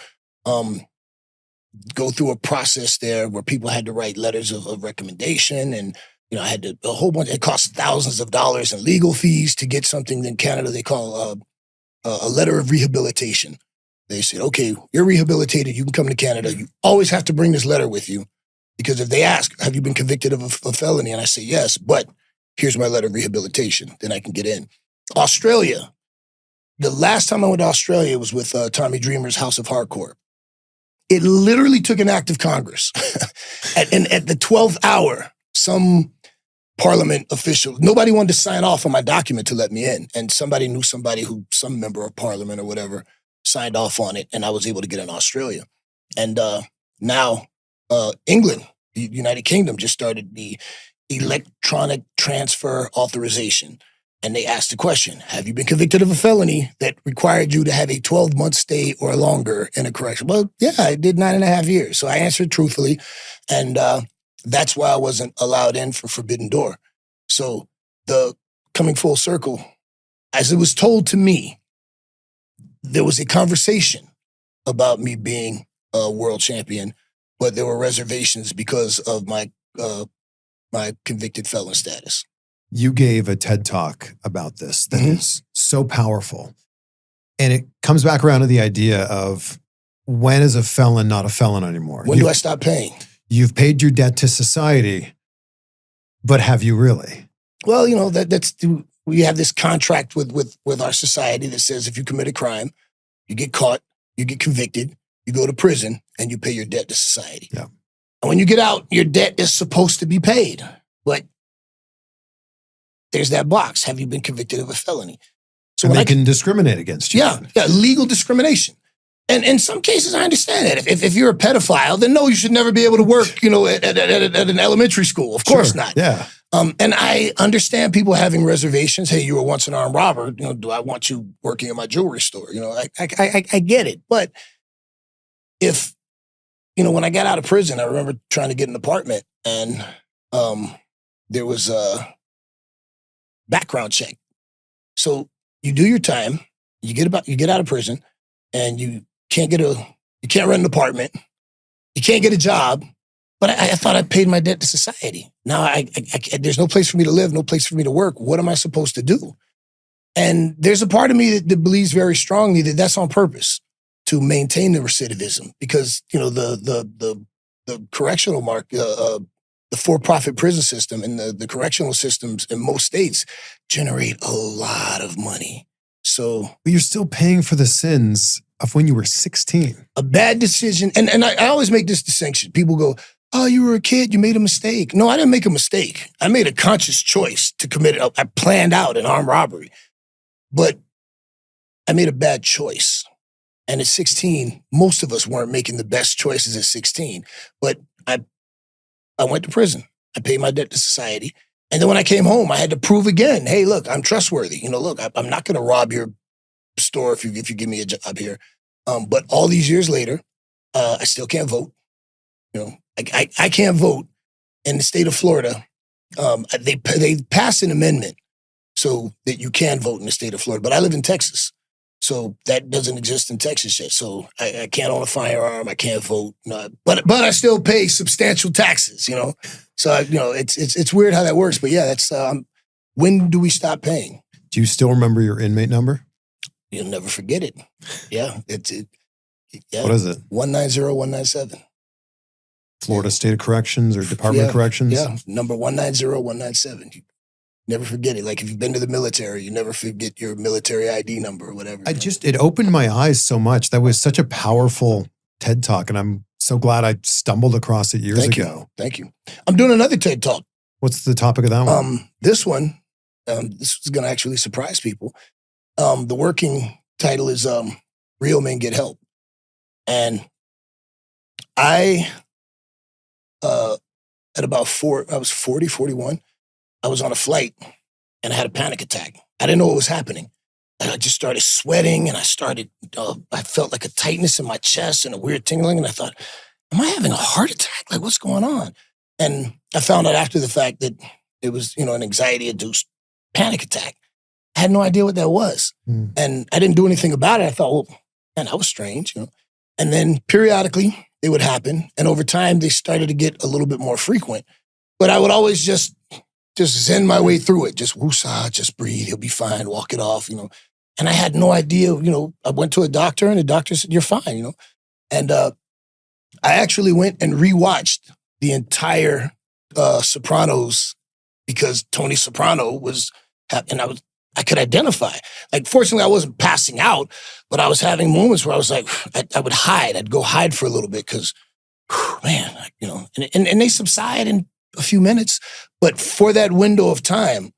go through a process there where people had to write letters of recommendation, and I had to, a whole bunch. It cost thousands of dollars in legal fees to get something in Canada they call a letter of rehabilitation. They said, okay, you're rehabilitated. You can come to Canada. You always have to bring this letter with you, because if they ask, have you been convicted of a felony? And I say, yes, but here's my letter of rehabilitation. Then I can get in. Australia. The last time I went to Australia was with Tommy Dreamer's House of Hardcore. It literally took an act of Congress. at the 12th hour, some parliament official, nobody wanted to sign off on my document to let me in. And somebody knew somebody some member of parliament or whatever, signed off on it, and I was able to get in Australia. And now England, the United Kingdom, just started the electronic transfer authorization. And they asked the question, have you been convicted of a felony that required you to have a 12-month stay or longer in a correction? Well, yeah, I did 9.5 years. So I answered truthfully. And that's why I wasn't allowed in for Forbidden Door. So the coming full circle, as it was told to me, there was a conversation about me being a world champion, but there were reservations because of my convicted felon status. You gave a TED Talk about this that is so powerful. And it comes back around to the idea of when is a felon not a felon anymore? When do I stop paying? You've paid your debt to society, but have you really? Well, we have this contract with our society that says if you commit a crime, you get caught, you get convicted, you go to prison, and you pay your debt to society. Yeah. And when you get out, your debt is supposed to be paid. But there's that box. Have you been convicted of a felony? So and they can discriminate against you. Yeah, legal discrimination. And in some cases, I understand that. If you're a pedophile, then no, you should never be able to work, at an elementary school. Of course not. Yeah. And I understand people having reservations. Hey, you were once an armed robber. Do I want you working in my jewelry store? I get it. But if, when I got out of prison, I remember trying to get an apartment, and there was a background check. So you do your time, you get out of prison, and you can't rent an apartment, you can't get a job. But I thought I paid my debt to society. Now there's no place for me to live, no place for me to work. What am I supposed to do? And there's a part of me that believes very strongly that that's on purpose, to maintain the recidivism, because the correctional the for-profit prison system and the correctional systems in most states generate a lot of money. So, but you're still paying for the sins of when you were 16. A bad decision, and I always make this distinction. People go, "Oh, you were a kid, you made a mistake." No, I didn't make a mistake. I made a conscious choice to commit it. I planned out an armed robbery, but I made a bad choice. And at 16, most of us weren't making the best choices at 16. But I went to prison. I paid my debt to society. And then when I came home, I had to prove again, hey, look, I'm trustworthy. Look, I'm not going to rob your store if you give me a job here. But all these years later, I still can't vote. I can't vote in the state of Florida. They passed an amendment so that you can vote in the state of Florida. But I live in Texas, so that doesn't exist in Texas yet. So I can't own a firearm. I can't vote. But I still pay substantial taxes. So it's weird how that works. But yeah, that's when do we stop paying? Do you still remember your inmate number? You'll never forget it. Yeah, yeah. What is it? 190197. Florida State of Corrections or Department of Corrections? Yeah, number 190197. You never forget it. Like if you've been to the military, you never forget your military ID number or whatever. It opened my eyes so much. That was such a powerful TED Talk, and I'm so glad I stumbled across it years ago. Thank you. I'm doing another TED Talk. What's the topic of that one? This one, this is going to actually surprise people. The working title is Real Men Get Help. And I, at about I was 40, 41, I was on a flight and I had a panic attack. I didn't know what was happening. And I just started sweating, and I felt like a tightness in my chest and a weird tingling. And I thought, am I having a heart attack? Like, what's going on? And I found out after the fact that it was, an anxiety-induced panic attack. I had no idea what that was. And I didn't do anything about it. I thought, well, man, that was strange, And then periodically it would happen. And over time, they started to get a little bit more frequent. But I would always just zen my way through it. Just woosah, just breathe. He'll be fine. Walk it off, And I had no idea, I went to a doctor, and the doctor said, you're fine, And I actually went and rewatched the entire Sopranos, because Tony Soprano was, and I could identify. Like, fortunately, I wasn't passing out, but I was having moments where I was like, I would hide. I'd go hide for a little bit because, man, and they subside in a few minutes. But for that window of time,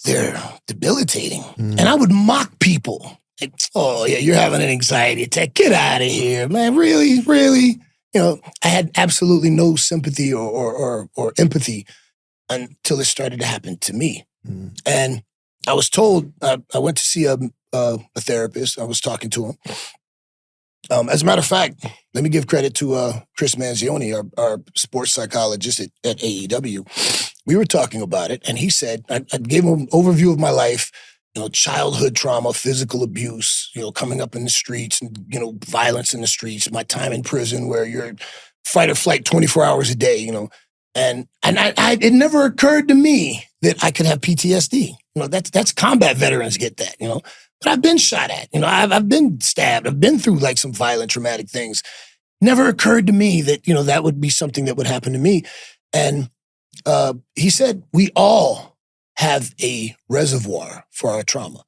they're debilitating. And I would mock people. Like, oh, yeah, you're having an anxiety attack. Get out of here, man. Really? Really? I had absolutely no sympathy or empathy until it started to happen to me. And I was told, I went to see a therapist. I was talking to him. As a matter of fact, let me give credit to Chris Manzioni, our sports psychologist at AEW. We were talking about it, and he said, I gave him an overview of my life, childhood trauma, physical abuse, coming up in the streets, and, violence in the streets, my time in prison where you're fight or flight 24 hours a day, And it never occurred to me that I could have PTSD. That's combat veterans get that, But I've been shot at. I've been stabbed. I've been through like some violent, traumatic things. Never occurred to me that, that would be something that would happen to me. And he said, we all have a reservoir for our trauma.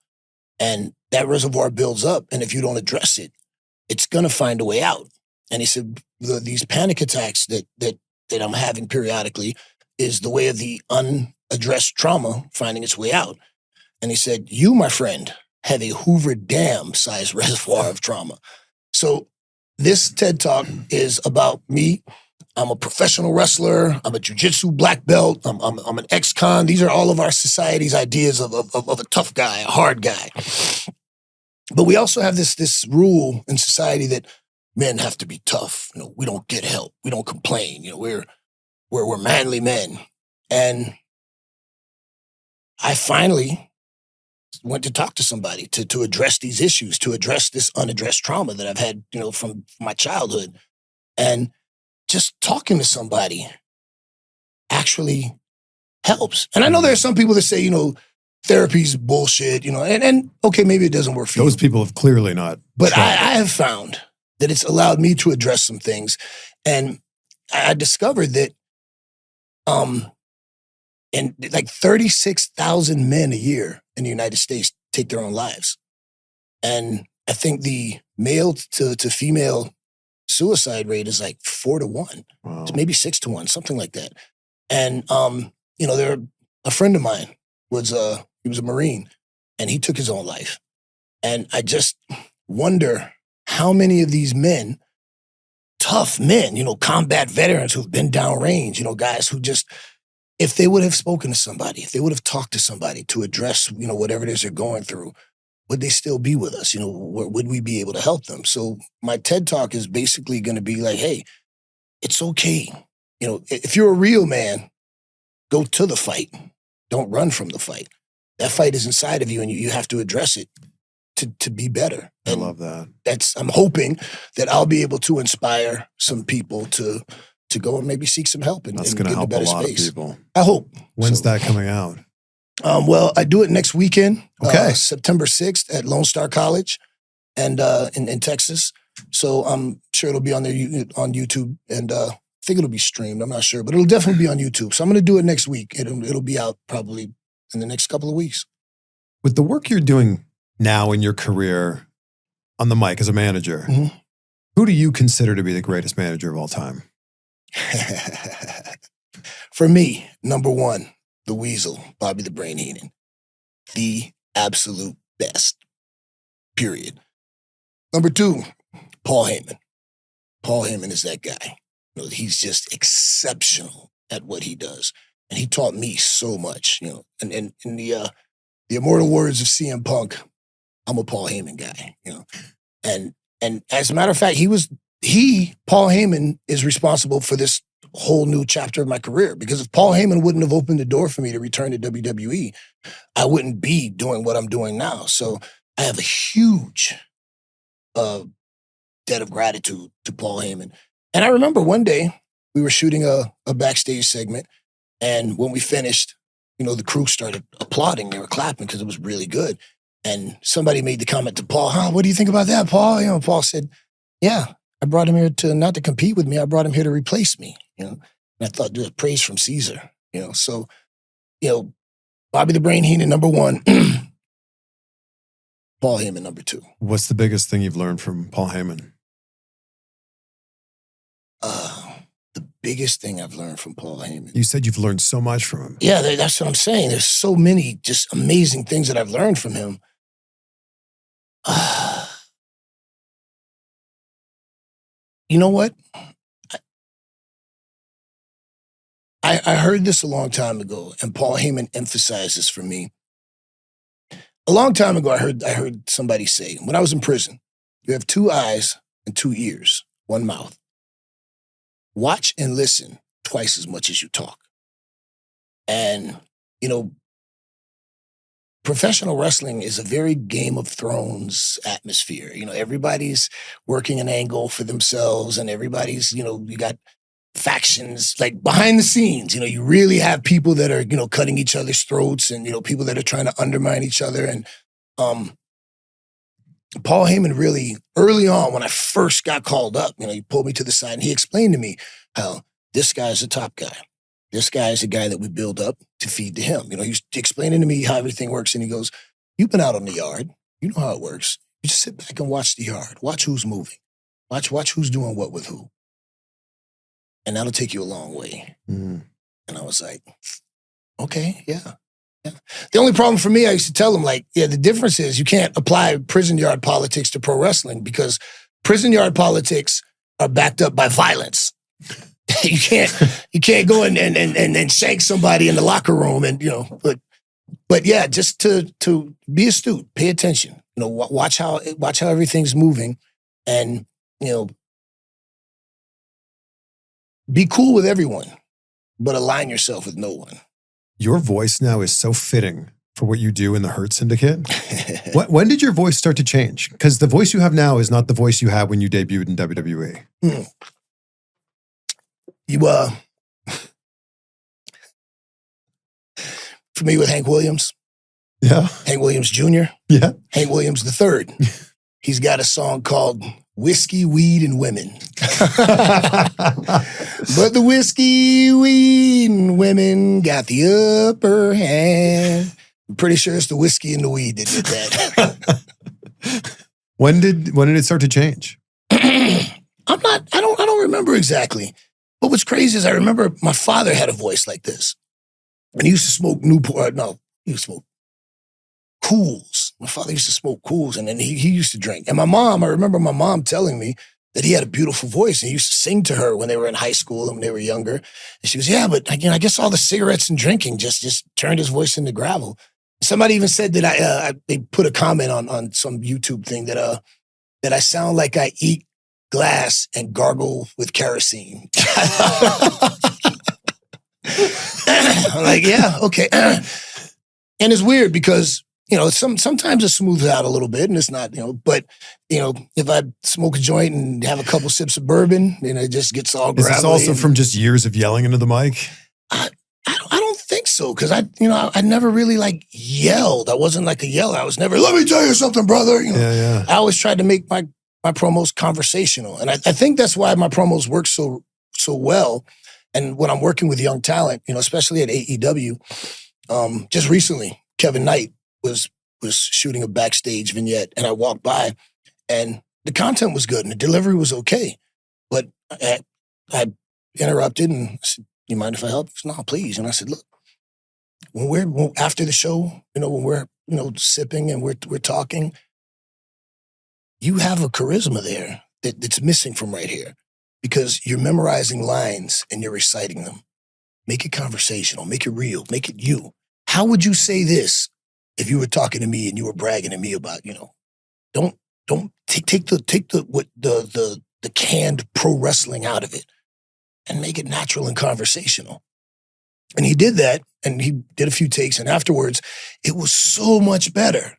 And that reservoir builds up. And if you don't address it, it's going to find a way out. And he said, these panic attacks that I'm having periodically is the way of the unaddressed trauma finding its way out. And he said, you, my friend, have a Hoover Dam-sized reservoir of trauma. So this TED Talk is about me. I'm a professional wrestler. I'm a jiu-jitsu black belt. I'm an ex-con. These are all of our society's ideas of a tough guy, a hard guy. But we also have this rule in society that men have to be tough. We don't get help. We don't complain. We're manly men. And I finally went to talk to somebody to address these issues, to address this unaddressed trauma that I've had, from my childhood. And just talking to somebody actually helps. And I know there are some people that say, therapy's bullshit, and okay, maybe it doesn't work for you. Those people have clearly not. But I have found that it's allowed me to address some things. And I discovered that and like 36,000 men a year in the United States take their own lives. And I think the male to female suicide rate is like 4 to 1. Wow. It's maybe 6 to 1, something like that. And, a friend of mine he was a Marine, and he took his own life. And I just wonder how many of these men, tough men, combat veterans who've been downrange, guys who just, if they would have spoken to somebody, if they would have talked to somebody to address, whatever it is they're going through, would they still be with us? Would we be able to help them? So my TED Talk is basically going to be like, hey, it's okay. If you're a real man, go to the fight. Don't run from the fight. That fight is inside of you, and you have to address it to be better. And I love that. I'm hoping that I'll be able to inspire some people to go and maybe seek some help and That's get going to in a help better a lot space. of people. I hope. When's that coming out? Well, I do it next weekend. Okay. September 6th at Lone Star College and in Texas. So I'm sure it'll be on there on YouTube, and I think it'll be streamed. I'm not sure, but it'll definitely be on YouTube. So I'm going to do it next week. It'll be out probably in the next couple of weeks. With the work you're doing now in your career on the mic as a manager, Mm-hmm. who do you consider to be the greatest manager of all time? For me, number one, the Weasel, Bobby the Brain Heenan. The absolute best, period. Number two, Paul Heyman. Paul Heyman is that guy. He's just exceptional at what he does. And he taught me so much, And in the immortal words of CM Punk, I'm a Paul Heyman guy, And as a matter of fact, Paul Heyman is responsible for this whole new chapter of my career, because if Paul Heyman wouldn't have opened the door for me to return to WWE, I wouldn't be doing what I'm doing now. So I have a huge debt of gratitude to Paul Heyman. And I remember one day we were shooting a backstage segment, and when we finished, the crew started applauding. They were clapping because it was really good. And somebody made the comment to Paul, what do you think about that, Paul? Paul said, yeah, I brought him here not to compete with me. I brought him here to replace me, And I thought, praise from Caesar, So, Bobby the Brain Heenan, number one. Paul Heyman, number two. What's the biggest thing you've learned from Paul Heyman? The biggest thing I've learned from Paul Heyman. You said you've learned so much from him. Yeah, that's what I'm saying. There's so many just amazing things that I've learned from him. You know what? I heard this a long time ago, and Paul Heyman emphasized this for me. A long time ago, I heard somebody say, when I was in prison, you have 2 eyes and 2 ears, 1 mouth. Watch and listen twice as much as you talk. And, professional wrestling is a very Game of Thrones atmosphere. Everybody's working an angle for themselves, and everybody's, you got factions like behind the scenes. You really have people that are, cutting each other's throats, and, people that are trying to undermine each other. And Paul Heyman really, early on when I first got called up, he pulled me to the side and he explained to me how this guy's the top guy. This guy is the guy that we build up to feed to him. He's explaining to me how everything works. And he goes, you've been out on the yard. You know how it works. You just sit back and watch the yard. Watch who's moving. Watch who's doing what with who. And that'll take you a long way. And I was like, okay, yeah. The only problem for me, I used to tell him, the difference is you can't apply prison yard politics to pro wrestling because prison yard politics are backed up by violence. You can't go and shank somebody in the locker room but yeah, just to be astute, pay attention. Watch how everything's moving, and be cool with everyone, but align yourself with no one. Your voice now is so fitting for what you do in the Hurt Syndicate. When did your voice start to change? Because the voice you have now is not the voice you had when you debuted in WWE. Familiar with Hank Williams? Yeah. Hank Williams Jr.? Yeah. Hank Williams III. He's got a song called Whiskey, Weed, and Women. But the whiskey, weed, and women got the upper hand. I'm pretty sure it's the whiskey and the weed that did that. When did it start to change? I don't remember exactly. But what's crazy is I remember my father had a voice like this. And he used to smoke Newport. No, he used to smoke Cools. My father used to smoke Cools, and then he used to drink. And I remember my mom telling me that he had a beautiful voice, and he used to sing to her when they were in high school and when they were younger. And she goes, yeah, but I guess all the cigarettes and drinking just turned his voice into gravel. Somebody even said that they put a comment on some YouTube thing that I sound like I eat glass and gargle with kerosene. I'm like, yeah, okay. And it's weird because, sometimes it smooths out a little bit and it's not, but, if I smoke a joint and have a couple sips of bourbon, it just gets all gravelly. Is this also from just years of yelling into the mic? I don't think so, because I never really yelled. I wasn't like a yeller. I was never, let me tell you something, brother. Yeah. I always tried to make my promos conversational. And I think that's why my promos work so well. And when I'm working with young talent, especially at AEW, just recently, Kevin Knight was shooting a backstage vignette, and I walked by, and the content was good, and the delivery was okay. But I interrupted and I said, you mind if I help? He said, no, please. And I said, look, when after the show, when we're, sipping and we're talking, you have a charisma there that's missing from right here. Because you're memorizing lines and you're reciting them. Make it conversational, make it real, make it you. How would you say this if you were talking to me and you were bragging to me about, don't take the canned pro wrestling out of it and make it natural and conversational. And he did that, and he did a few takes, and afterwards, it was so much better.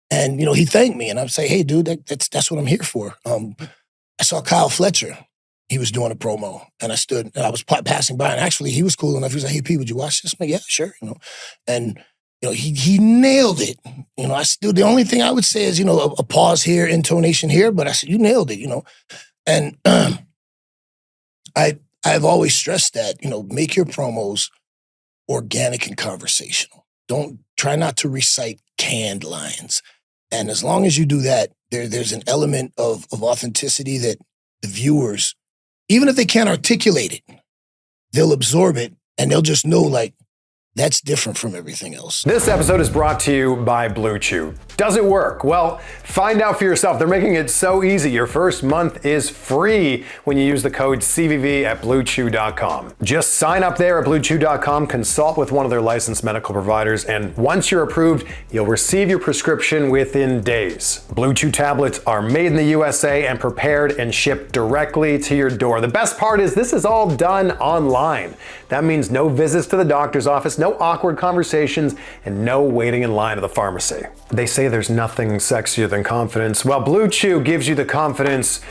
And, he thanked me, and I'd say, hey, dude, that's what I'm here for. I saw Kyle Fletcher. He was doing a promo, and I stood, and I was passing by, and actually he was cool enough. He was like, hey, P, would you watch this? I'm like, yeah, sure, And, he nailed it. The only thing I would say is, a pause here, intonation here, but I said, you nailed it, And I've always stressed that, make your promos organic and conversational. Don't try not to recite canned lines. And as long as you do that, there's an element of authenticity that the viewers, even if they can't articulate it, they'll absorb it and they'll just know that's different from everything else. This episode is brought to you by Blue Chew. Does it work? Well, find out for yourself. They're making it so easy. Your first month is free when you use the code CVV at BlueChew.com. Just sign up there at BlueChew.com, consult with one of their licensed medical providers, and once you're approved, you'll receive your prescription within days. Blue Chew tablets are made in the USA and prepared and shipped directly to your door. The best part is this is all done online. That means no visits to the doctor's office, no awkward conversations, and no waiting in line at the pharmacy. They say there's nothing sexier than confidence. Well, Blue Chew gives you the confidence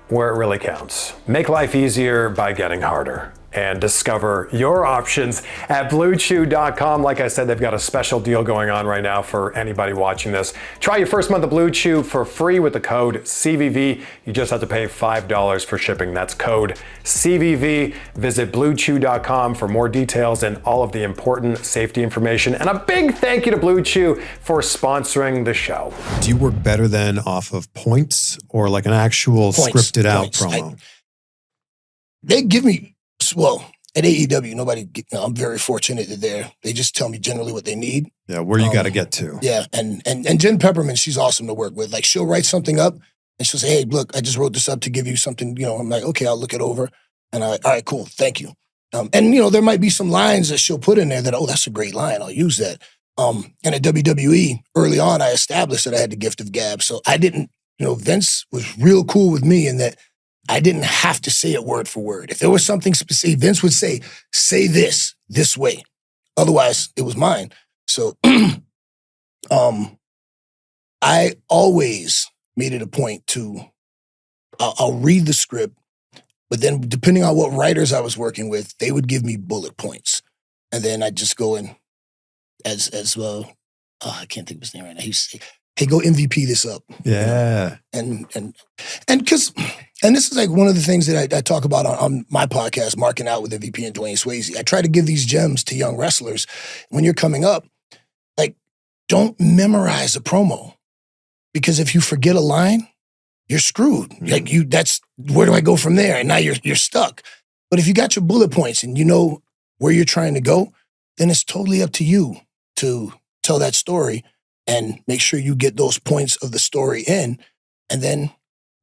where it really counts. Make life easier by getting harder. and discover your options at BlueChew.com. Like I said, they've got a special deal going on right now for anybody watching this. Try your first month of Blue Chew for free with the code CVV. You just have to pay $5 for shipping. That's code CVV. Visit BlueChew.com for more details and all of the important safety information. And a big thank you to Blue Chew for sponsoring the show. Do you work better than off of points or like an actual scripted out promo? They give me, well, at AEW, I'm very fortunate that they just tell me generally what they need. Yeah, where you got to get to. Yeah, and Jen Pepperman, she's awesome to work with. Like, she'll write something up, and she'll say, hey, look, I just wrote this up to give you something, I'm like, okay, I'll look it over. And all right, cool, thank you. And, there might be some lines that she'll put in there that, oh, that's a great line, I'll use that. And at WWE, early on, I established that I had the gift of gab. So I didn't, Vince was real cool with me in that I didn't have to say it word for word. If there was something specific, Vince would say this way. Otherwise, it was mine. So I always made it a point to, I'll read the script, but then depending on what writers I was working with, they would give me bullet points. And then I'd just go in as well. I can't think of his name right now. He used to say, hey, go MVP this up. Yeah. And this is like one of the things that I talk about on my podcast, Marking Out with MVP and Dwayne Swayze. I try to give these gems to young wrestlers. When you're coming up, like, don't memorize a promo. Because if you forget a line, you're screwed. Like, that's, where do I go from there? And now you're stuck. But if you got your bullet points and you know where you're trying to go, then it's totally up to you to tell that story and make sure you get those points of the story in, and then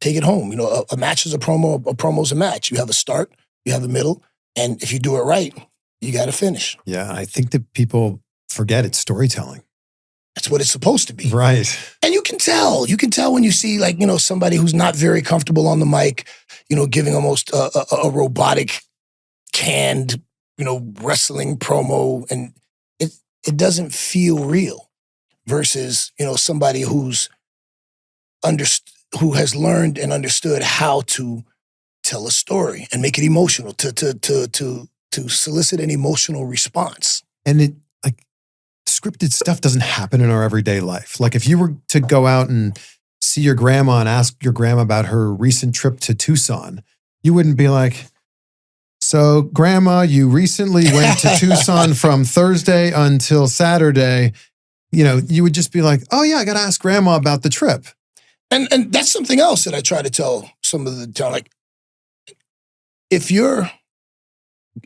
take it home. A match is a promo's a match. You have a start, you have a middle, and if you do it right, you got to finish. Yeah, I think that people forget it's storytelling. That's what it's supposed to be. Right. And you can tell. You can tell when you see, like, somebody who's not very comfortable on the mic, giving almost a robotic, canned, wrestling promo, and it doesn't feel real. Versus, somebody who has learned and understood how to tell a story and make it emotional, to solicit an emotional response. And it, like, scripted stuff doesn't happen in our everyday life. Like, if you were to go out and see your grandma and ask your grandma about her recent trip to Tucson, you wouldn't be like, so grandma, you recently went to Tucson from Thursday until Saturday. You would just be like, oh yeah, I got to ask grandma about the trip. And that's something else that I try to tell some of the time. Like, if you're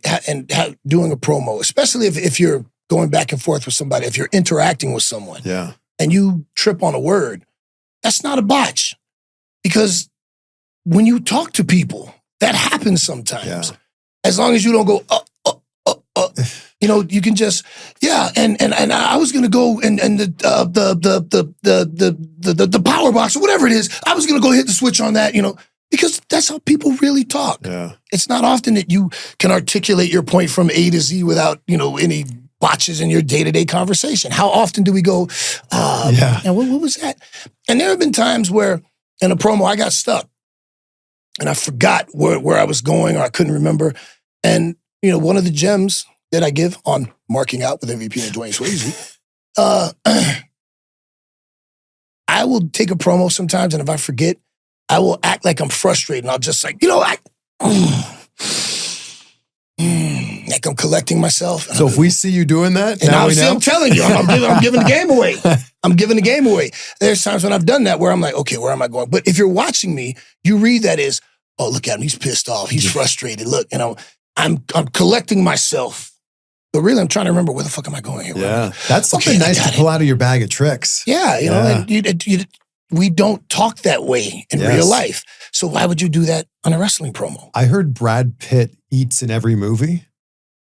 doing a promo, especially if you're going back and forth with somebody, if you're interacting with someone, yeah, and you trip on a word, that's not a botch. Because when you talk to people, that happens sometimes. Yeah. As long as you don't go, you can just, and I was gonna go and the power box or whatever it is, I was gonna go hit the switch on that, because that's how people really talk. Yeah. It's not often that you can articulate your point from A to Z without, any botches in your day-to-day conversation. How often do we go, what was that? And there have been times where in a promo I got stuck and I forgot where I was going, or I couldn't remember. And, one of the gems that I give on Marking Out with MVP and Dwayne Swayze, I will take a promo sometimes, and if I forget, I will act like I'm frustrated, and I'll just like, like I'm collecting myself. So if we see you doing that, and I'm telling you, I'm giving the game away. I'm giving the game away. There's times when I've done that where I'm like, okay, where am I going? But if you're watching me, you read that as, oh, look at him, he's pissed off, he's frustrated. Look, I'm collecting myself. But really, I'm trying to remember, where the fuck am I going here? Yeah, that's something nice to pull out of your bag of tricks. Yeah, and we don't talk that way in real life. So why would you do that on a wrestling promo? I heard Brad Pitt eats in every movie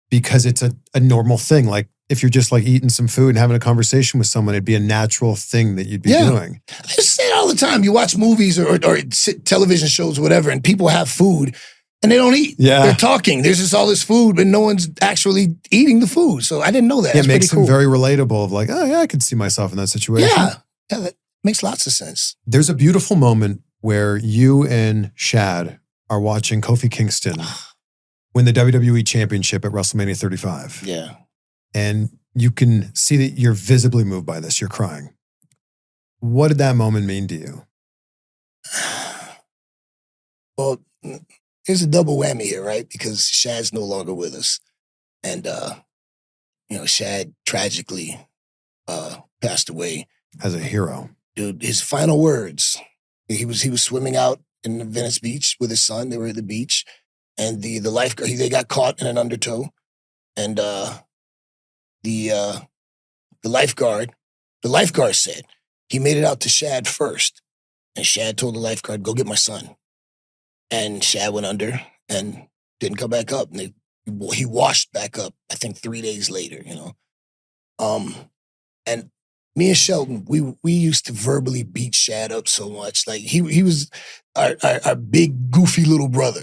because it's a normal thing. Like, if you're just like eating some food and having a conversation with someone, it'd be a natural thing that you'd be doing. I just say it all the time. You watch movies or television shows or whatever, and people have food and they don't eat. Yeah. They're talking. There's just all this food, but no one's actually eating the food. So I didn't know that. It makes them very relatable of like, oh yeah, I could see myself in that situation. Yeah, that makes lots of sense. There's a beautiful moment where you and Shad are watching Kofi Kingston win the WWE Championship at WrestleMania 35. Yeah. And you can see that you're visibly moved by this. You're crying. What did that moment mean to you? Well, there's a double whammy here, right? Because Shad's no longer with us. And, Shad tragically passed away. As a hero. Dude, his final words, he was swimming out in Venice Beach with his son. They were at the beach. And the lifeguard, they got caught in an undertow. And the lifeguard said he made it out to Shad first. And Shad told the lifeguard, go get my son. And Shad went under and didn't come back up. And he washed back up, I think 3 days later, And me and Shelton, we used to verbally beat Shad up so much. Like he was our big goofy little brother,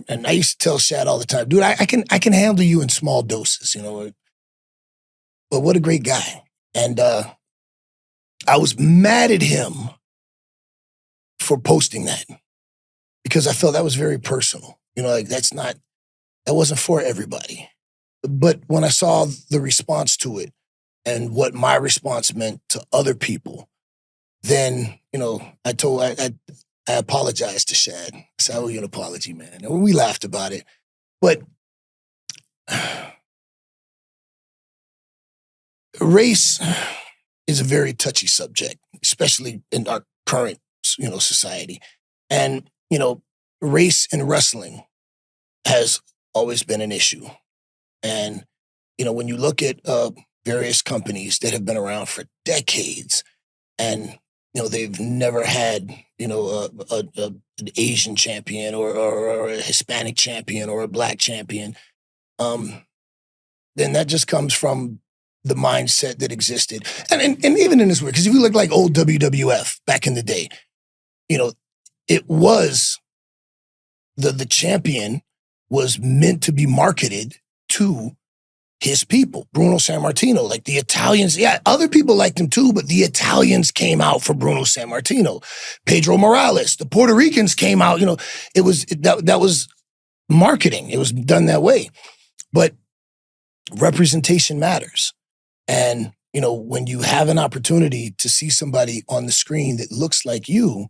And I used to tell Shad all the time, dude, I can handle you in small doses, But what a great guy. And I was mad at him for posting that because I felt that was very personal. That wasn't for everybody. But when I saw the response to it and what my response meant to other people, then, I apologized to Shad. I said, I owe you an apology, man. And we laughed about it. But race is a very touchy subject, especially in our current, society. And, race in wrestling has always been an issue. And, when you look at various companies that have been around for decades and, they've never had, an Asian champion or a Hispanic champion or a Black champion, then that just comes from the mindset that existed. And even in this way, because if you look like old WWF back in the day, it was the champion was meant to be marketed to his people. Bruno Sammartino, like the Italians, other people liked him too, but the Italians came out for Bruno Sammartino. Pedro Morales, the Puerto Ricans came out, that was marketing. It was done that way. But representation matters. And, when you have an opportunity to see somebody on the screen that looks like you,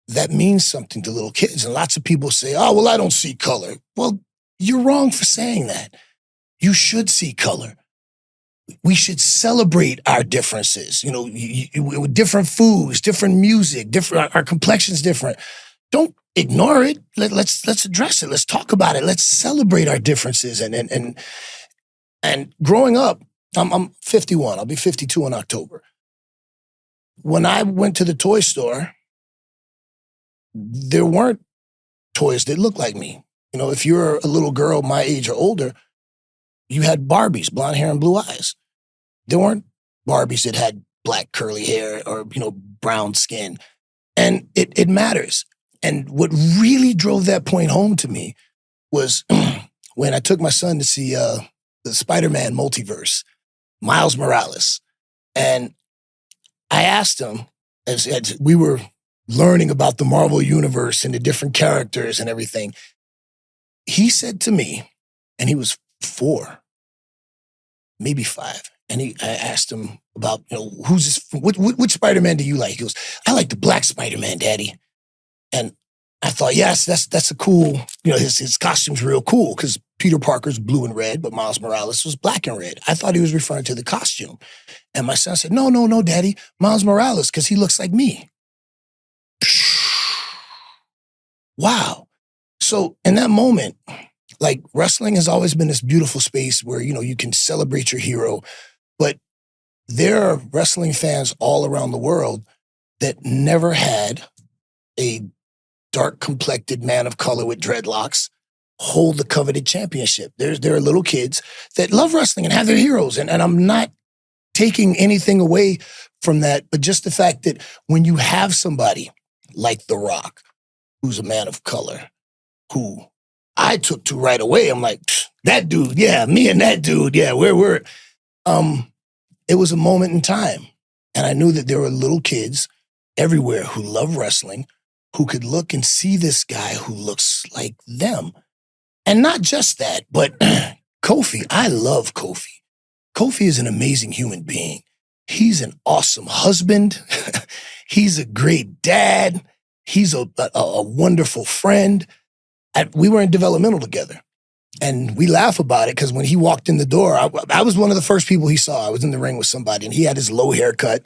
that means something to little kids. And lots of people say, oh, well, I don't see color. Well, you're wrong for saying that. You should see color. We should celebrate our differences. With different foods, different music, our complexion's different. Don't ignore it. Let's address it. Let's talk about it. Let's celebrate our differences. And growing up, I'm 51. I'll be 52 in October. When I went to the toy store, there weren't toys that looked like me. If you're a little girl my age or older, you had Barbies, blonde hair and blue eyes. There weren't Barbies that had black curly hair or, brown skin. And it matters. And what really drove that point home to me was when I took my son to see the Spider-Man multiverse, Miles Morales. And I asked him, as we were learning about the Marvel Universe and the different characters and everything, he said to me, and he was 4, maybe 5. And I asked him about, who's this, which Spider-Man do you like? He goes, I like the black Spider-Man, Daddy. And I thought, yes, that's a cool, his costume's real cool because Peter Parker's blue and red, but Miles Morales was black and red. I thought he was referring to the costume. And my son said, no, Daddy, Miles Morales, because he looks like me. Wow. So in that moment, like wrestling has always been this beautiful space where, you can celebrate your hero, but there are wrestling fans all around the world that never had a dark-complected man of color with dreadlocks hold the coveted championship. There are little kids that love wrestling and have their heroes, and I'm not taking anything away from that, but just the fact that when you have somebody like The Rock, who's a man of color, who I took to right away, I'm like, that dude, yeah, me and that dude, yeah, we're it was a moment in time. And I knew that there were little kids everywhere who love wrestling, who could look and see this guy who looks like them. And not just that, but Kofi, I love Kofi. Kofi is an amazing human being. He's an awesome husband. He's a great dad. He's a wonderful friend. We were in developmental together. And we laugh about it because when he walked in the door, I was one of the first people he saw. I was in the ring with somebody and he had his low haircut.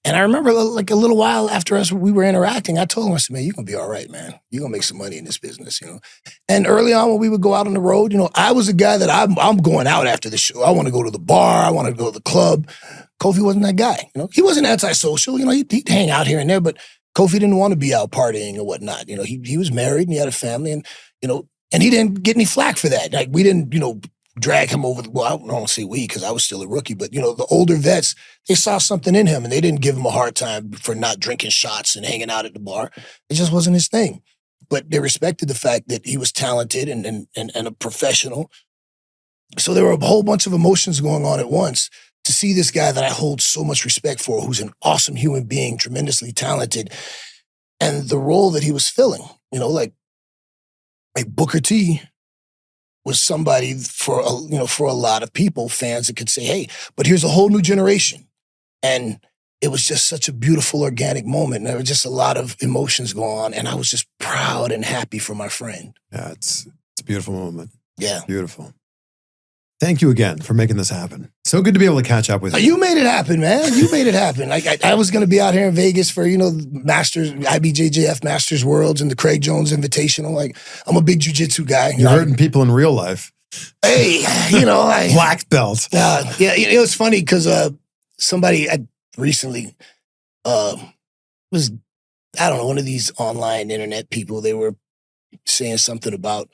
And I remember like a little while after we were interacting, I told him, I said, man, you're going to be all right, man. You're going to make some money in this business, you know. And early on when we would go out on the road, you know, I was a guy that I'm going out after the show. I want to go to the bar. I want to go to the club. Kofi wasn't that guy, you know. He wasn't antisocial, you know. He'd hang out here and there, but Kofi didn't want to be out partying or whatnot. You know, he was married and he had a family and, you know, and he didn't get any flack for that. Like, we didn't, you know, drag him over. Well, I don't want to say we because I was still a rookie, but, you know, the older vets, they saw something in him and they didn't give him a hard time for not drinking shots and hanging out at the bar. It just wasn't his thing. But they respected the fact that he was talented and a professional. So there were a whole bunch of emotions going on at once to see this guy that I hold so much respect for, who's an awesome human being, tremendously talented, and the role that he was filling, you know, like Booker T was somebody for a lot of people, fans that could say, hey, but here's a whole new generation. And it was just such a beautiful, organic moment. And there was just a lot of emotions going on. And I was just proud and happy for my friend. Yeah, it's a beautiful moment. Yeah. Beautiful. Thank you again for making this happen. So good to be able to catch up with you. You made it happen, man. You made it happen. Like I was going to be out here in Vegas for, you know, Masters, IBJJF Masters Worlds and the Craig Jones Invitational. Like, I'm a big jiu-jitsu guy. You're hurting people in real life. Hey, you know. Black belt. Yeah, it was funny because somebody recently was, I don't know, one of these online internet people, they were saying something about,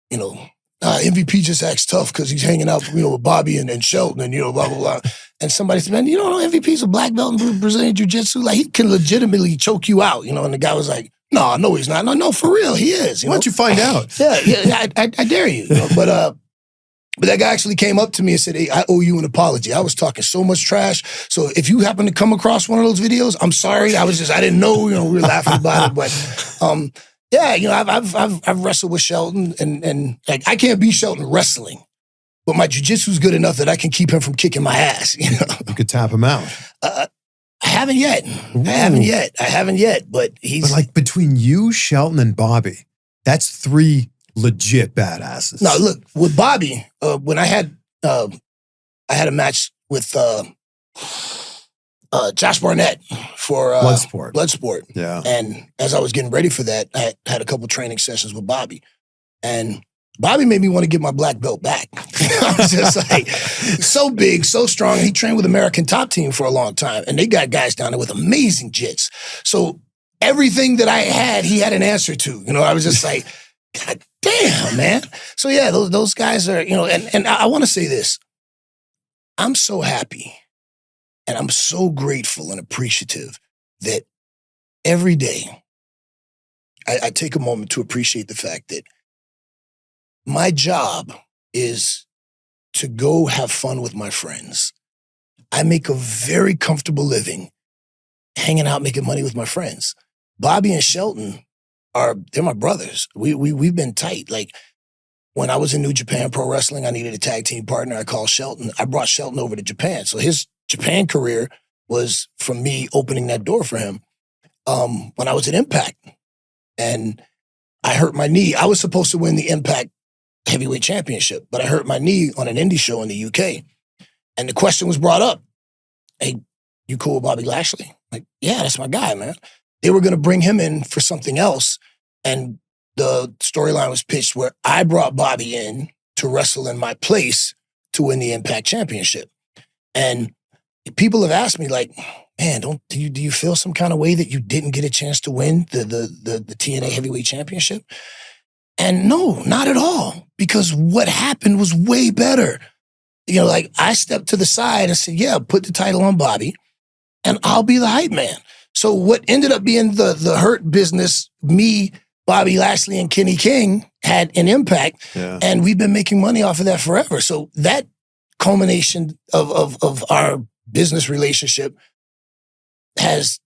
you know, MVP just acts tough because he's hanging out, you know, with Bobby and Shelton and, you know, blah, blah, blah. And somebody said, man, you don't know MVP's a black belt in Brazilian Jiu-Jitsu? Like, he can legitimately choke you out, you know? And the guy was like, no, he's not. No, for real, he is. Why don't you find out? Yeah, I dare you. You know? But that guy actually came up to me and said, hey, I owe you an apology. I was talking so much trash. So if you happen to come across one of those videos, I'm sorry. I didn't know, you know, we were laughing about it. But, yeah, you know, I've wrestled with Shelton and like, I can't beat Shelton wrestling, but my jiu-jitsu's good enough that I can keep him from kicking my ass, you know? You could tap him out. I haven't yet. I haven't yet, but he's... But like, between you, Shelton, and Bobby, that's 3 legit badasses. No, look, with Bobby, when I had a match with Josh Barnett for Bloodsport. Yeah. And as I was getting ready for that, I had a couple training sessions with Bobby. And Bobby made me want to get my black belt back. I was just like, so big, so strong. He trained with American Top Team for a long time. And they got guys down there with amazing jits. So everything that I had, he had an answer to. You know, I was just like, God damn, man. So yeah, those guys are, you know, and I want to say this. I'm so happy. And I'm so grateful and appreciative that every day I take a moment to appreciate the fact that my job is to go have fun with my friends. I make a very comfortable living hanging out, making money with my friends. Bobby and Shelton they're my brothers. We've been tight. Like, when I was in New Japan Pro Wrestling, I needed a tag team partner. I called Shelton. I brought Shelton over to Japan. So his Japan career was from me opening that door for him. When I was at Impact and I hurt my knee, I was supposed to win the Impact Heavyweight Championship, but I hurt my knee on an indie show in the UK. And the question was brought up, hey, you cool with Bobby Lashley? Like, yeah, that's my guy, man. They were going to bring him in for something else. And the storyline was pitched where I brought Bobby in to wrestle in my place to win the Impact Championship. And people have asked me, like, man, do you feel some kind of way that you didn't get a chance to win the TNA Heavyweight Championship? And no, not at all, because what happened was way better. You know, like, I stepped to the side and said, yeah, put the title on Bobby and I'll be the hype man. So what ended up being the Hurt business, me, Bobby Lashley, and Kenny King had an impact. Yeah. And we've been making money off of that forever. So that culmination of our business relationship has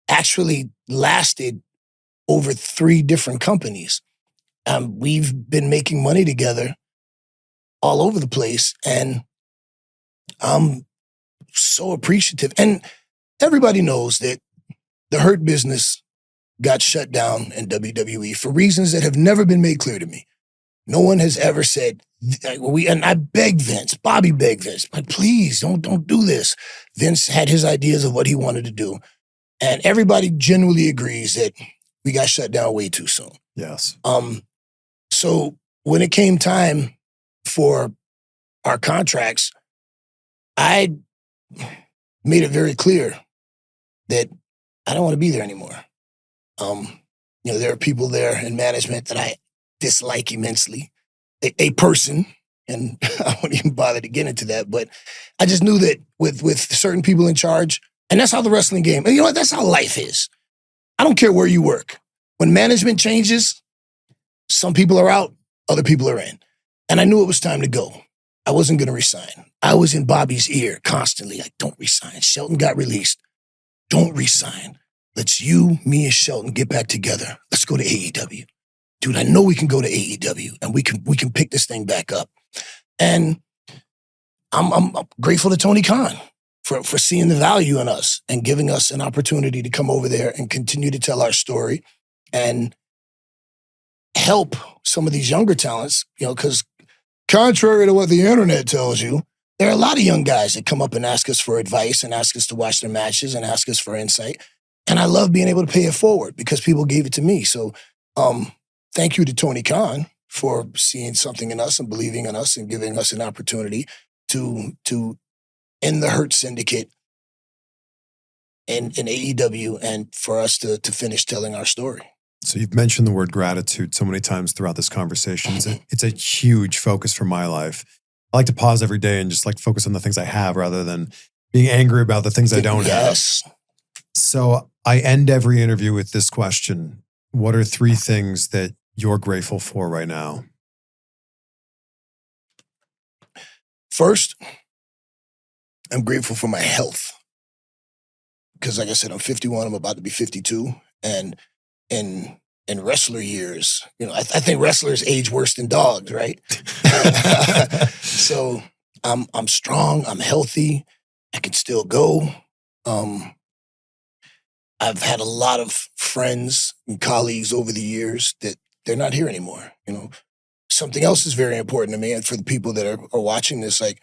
actually lasted over 3 different companies. we've been making money together all over the place, and I'm so appreciative. And everybody knows that the Hurt business got shut down in WWE for reasons that have never been made clear to me. No one has ever said, and I begged Vince, Bobby begged Vince, but please don't do this. Vince had his ideas of what he wanted to do. And everybody generally agrees that we got shut down way too soon. Yes. So when it came time for our contracts, I made it very clear that I don't want to be there anymore. There are people there in management that I dislike immensely. A person, and I won't even bother to get into that, but I just knew that with certain people in charge, and that's how the wrestling game, and you know what, that's how life is. I don't care where you work. When management changes, some people are out, other people are in. And I knew it was time to go. I wasn't going to resign. I was in Bobby's ear constantly, like, don't resign. Shelton got released. Don't resign. Let's you, me, and Shelton get back together. Let's go to AEW. Dude, I know we can go to AEW and we can pick this thing back up. And I'm grateful to Tony Khan for seeing the value in us and giving us an opportunity to come over there and continue to tell our story and help some of these younger talents, because contrary to what the internet tells you, there are a lot of young guys that come up and ask us for advice and ask us to watch their matches and ask us for insight. And I love being able to pay it forward because people gave it to me. So thank you to Tony Khan for seeing something in us and believing in us and giving us an opportunity to end the Hurt Syndicate in AEW and for us to finish telling our story. So you've mentioned the word gratitude so many times throughout this conversation. It's a huge focus for my life. I like to pause every day and just focus on the things I have rather than being angry about the things I don't have. So I end every interview with this question. What are 3 things that you're grateful for right now? First, I'm grateful for my health. Because like I said, I'm 51, I'm about to be 52. And in wrestler years, I think wrestlers age worse than dogs, right? So I'm strong, I'm healthy, I can still go. I've had a lot of friends and colleagues over the years that they're not here anymore. Something else is very important to me, and for the people that are watching this, like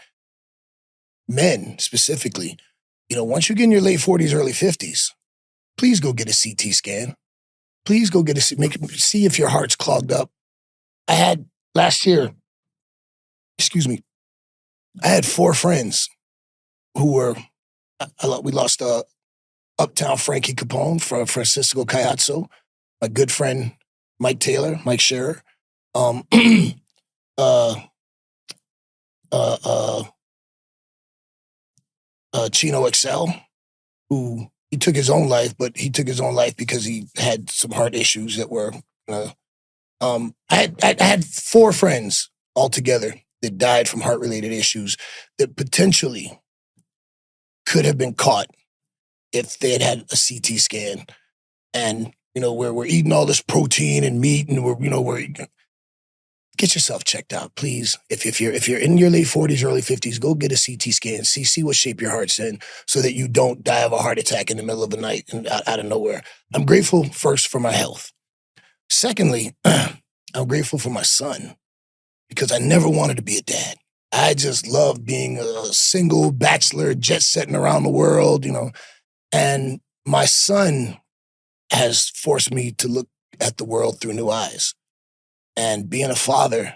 men specifically, once you get in your late 40s, early 50s, please go get a CT scan. Please go get see if your heart's clogged up. I had 4 friends who were, we lost Uptown Frankie Capone from Francisco Cayazzo, my good friend Mike Taylor, Mike Scherer, Chino Excel, who he took his own life, but he took his own life because he had some heart issues that were. I had 4 friends altogether that died from heart-related issues that potentially could have been caught if they had a CT scan. And we're eating all this protein and meat, and we're get yourself checked out, please. If you're in your late 40s, early 50s, go get a CT scan. See what shape your heart's in, so that you don't die of a heart attack in the middle of the night and out of nowhere. I'm grateful first for my health. Secondly, I'm grateful for my son, because I never wanted to be a dad. I just loved being a single bachelor, jet setting around the world, and my son has forced me to look at the world through new eyes. And being a father,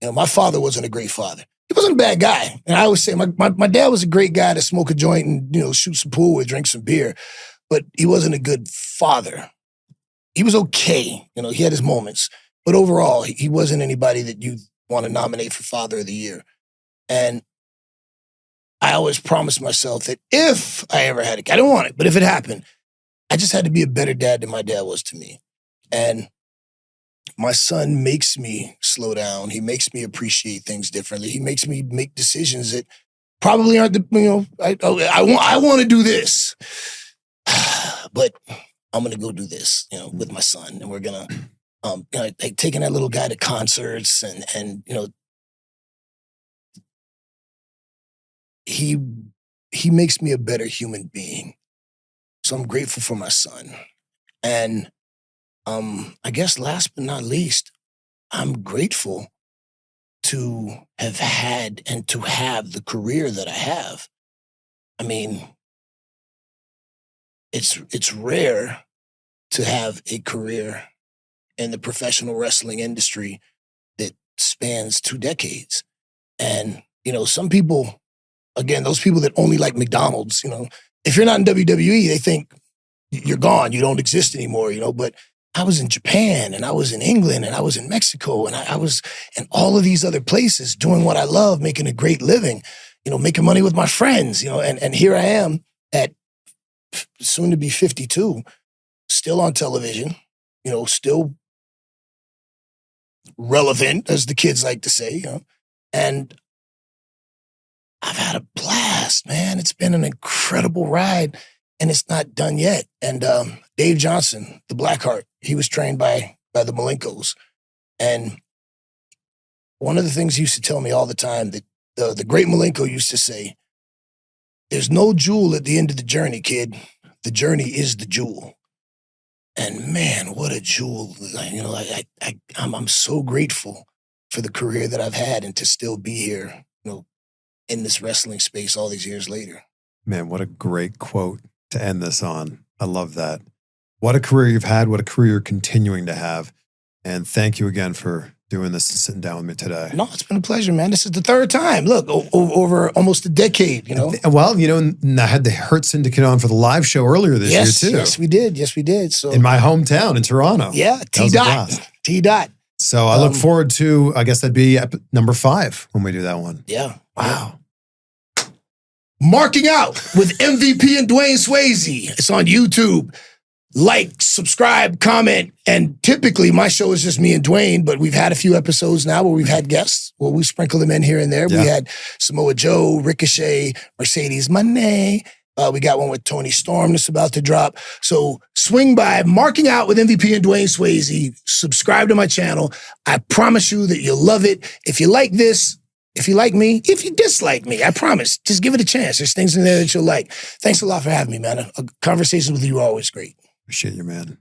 my father wasn't a great father. He wasn't a bad guy. And I always say my dad was a great guy to smoke a joint and, shoot some pool with, drink some beer. But he wasn't a good father. He was okay. He had his moments. But overall, he wasn't anybody that you want to nominate for Father of the Year. And I always promised myself that if I ever had a kid, I don't want it, but if it happened, I just had to be a better dad than my dad was to me. And my son makes me slow down. He makes me appreciate things differently. He makes me make decisions that probably aren't I want to do this, but I'm going to go do this, with my son, and we're going to Like taking that little guy to concerts and he makes me a better human being. So I'm grateful for my son. And I guess last but not least, I'm grateful to have had and to have the career that I have. I mean, it's rare to have a career in the professional wrestling industry that spans 2 decades. And, some people, again, those people that only like McDonald's, if you're not in WWE, they think you're gone, you don't exist anymore, but I was in Japan and I was in England and I was in Mexico and I was in all of these other places doing what I love, making a great living, making money with my friends, and here I am at soon to be 52, still on television, still relevant, as the kids like to say, and I've had a blast, man. It's been an incredible ride, and it's not done yet. And Dave Johnson, the Blackheart, he was trained by the Malenkos. And one of the things he used to tell me all the time, that the great Malenko used to say, there's no jewel at the end of the journey, kid. The journey is the jewel. And man, what a jewel. I'm so grateful for the career that I've had and to still be here, in this wrestling space all these years later. Man, what a great quote to end this on. I love that. What a career you've had. What a career you're continuing to have. And thank you again for doing this and sitting down with me today. No, it's been a pleasure, man. This is the 3rd time. Look, over almost a decade, Well, and I had the Hurt Syndicate on for the live show earlier this year, too. Yes, we did. Yes, we did. So in my hometown in Toronto. Yeah, T-Dot. So I look forward to, I guess that'd be number 5 when we do that one. Yeah. Wow. Marking Out with MVP and Dwayne Swayze. It's on YouTube. Like, subscribe, comment, and typically my show is just me and Dwayne, but we've had a few episodes now where we've had guests. Well, we sprinkle them in here and there. Yeah. We had Samoa Joe, Ricochet, Mercedes Moné. We got one with Tony Storm that's about to drop. So swing by Marking Out with MVP and Dwayne Swayze. Subscribe to my channel. I promise you that you'll love it. If you like this, if you like me, if you dislike me, I promise, just give it a chance. There's things in there that you'll like. Thanks a lot for having me, man. Conversations with you are always great. Appreciate you, man.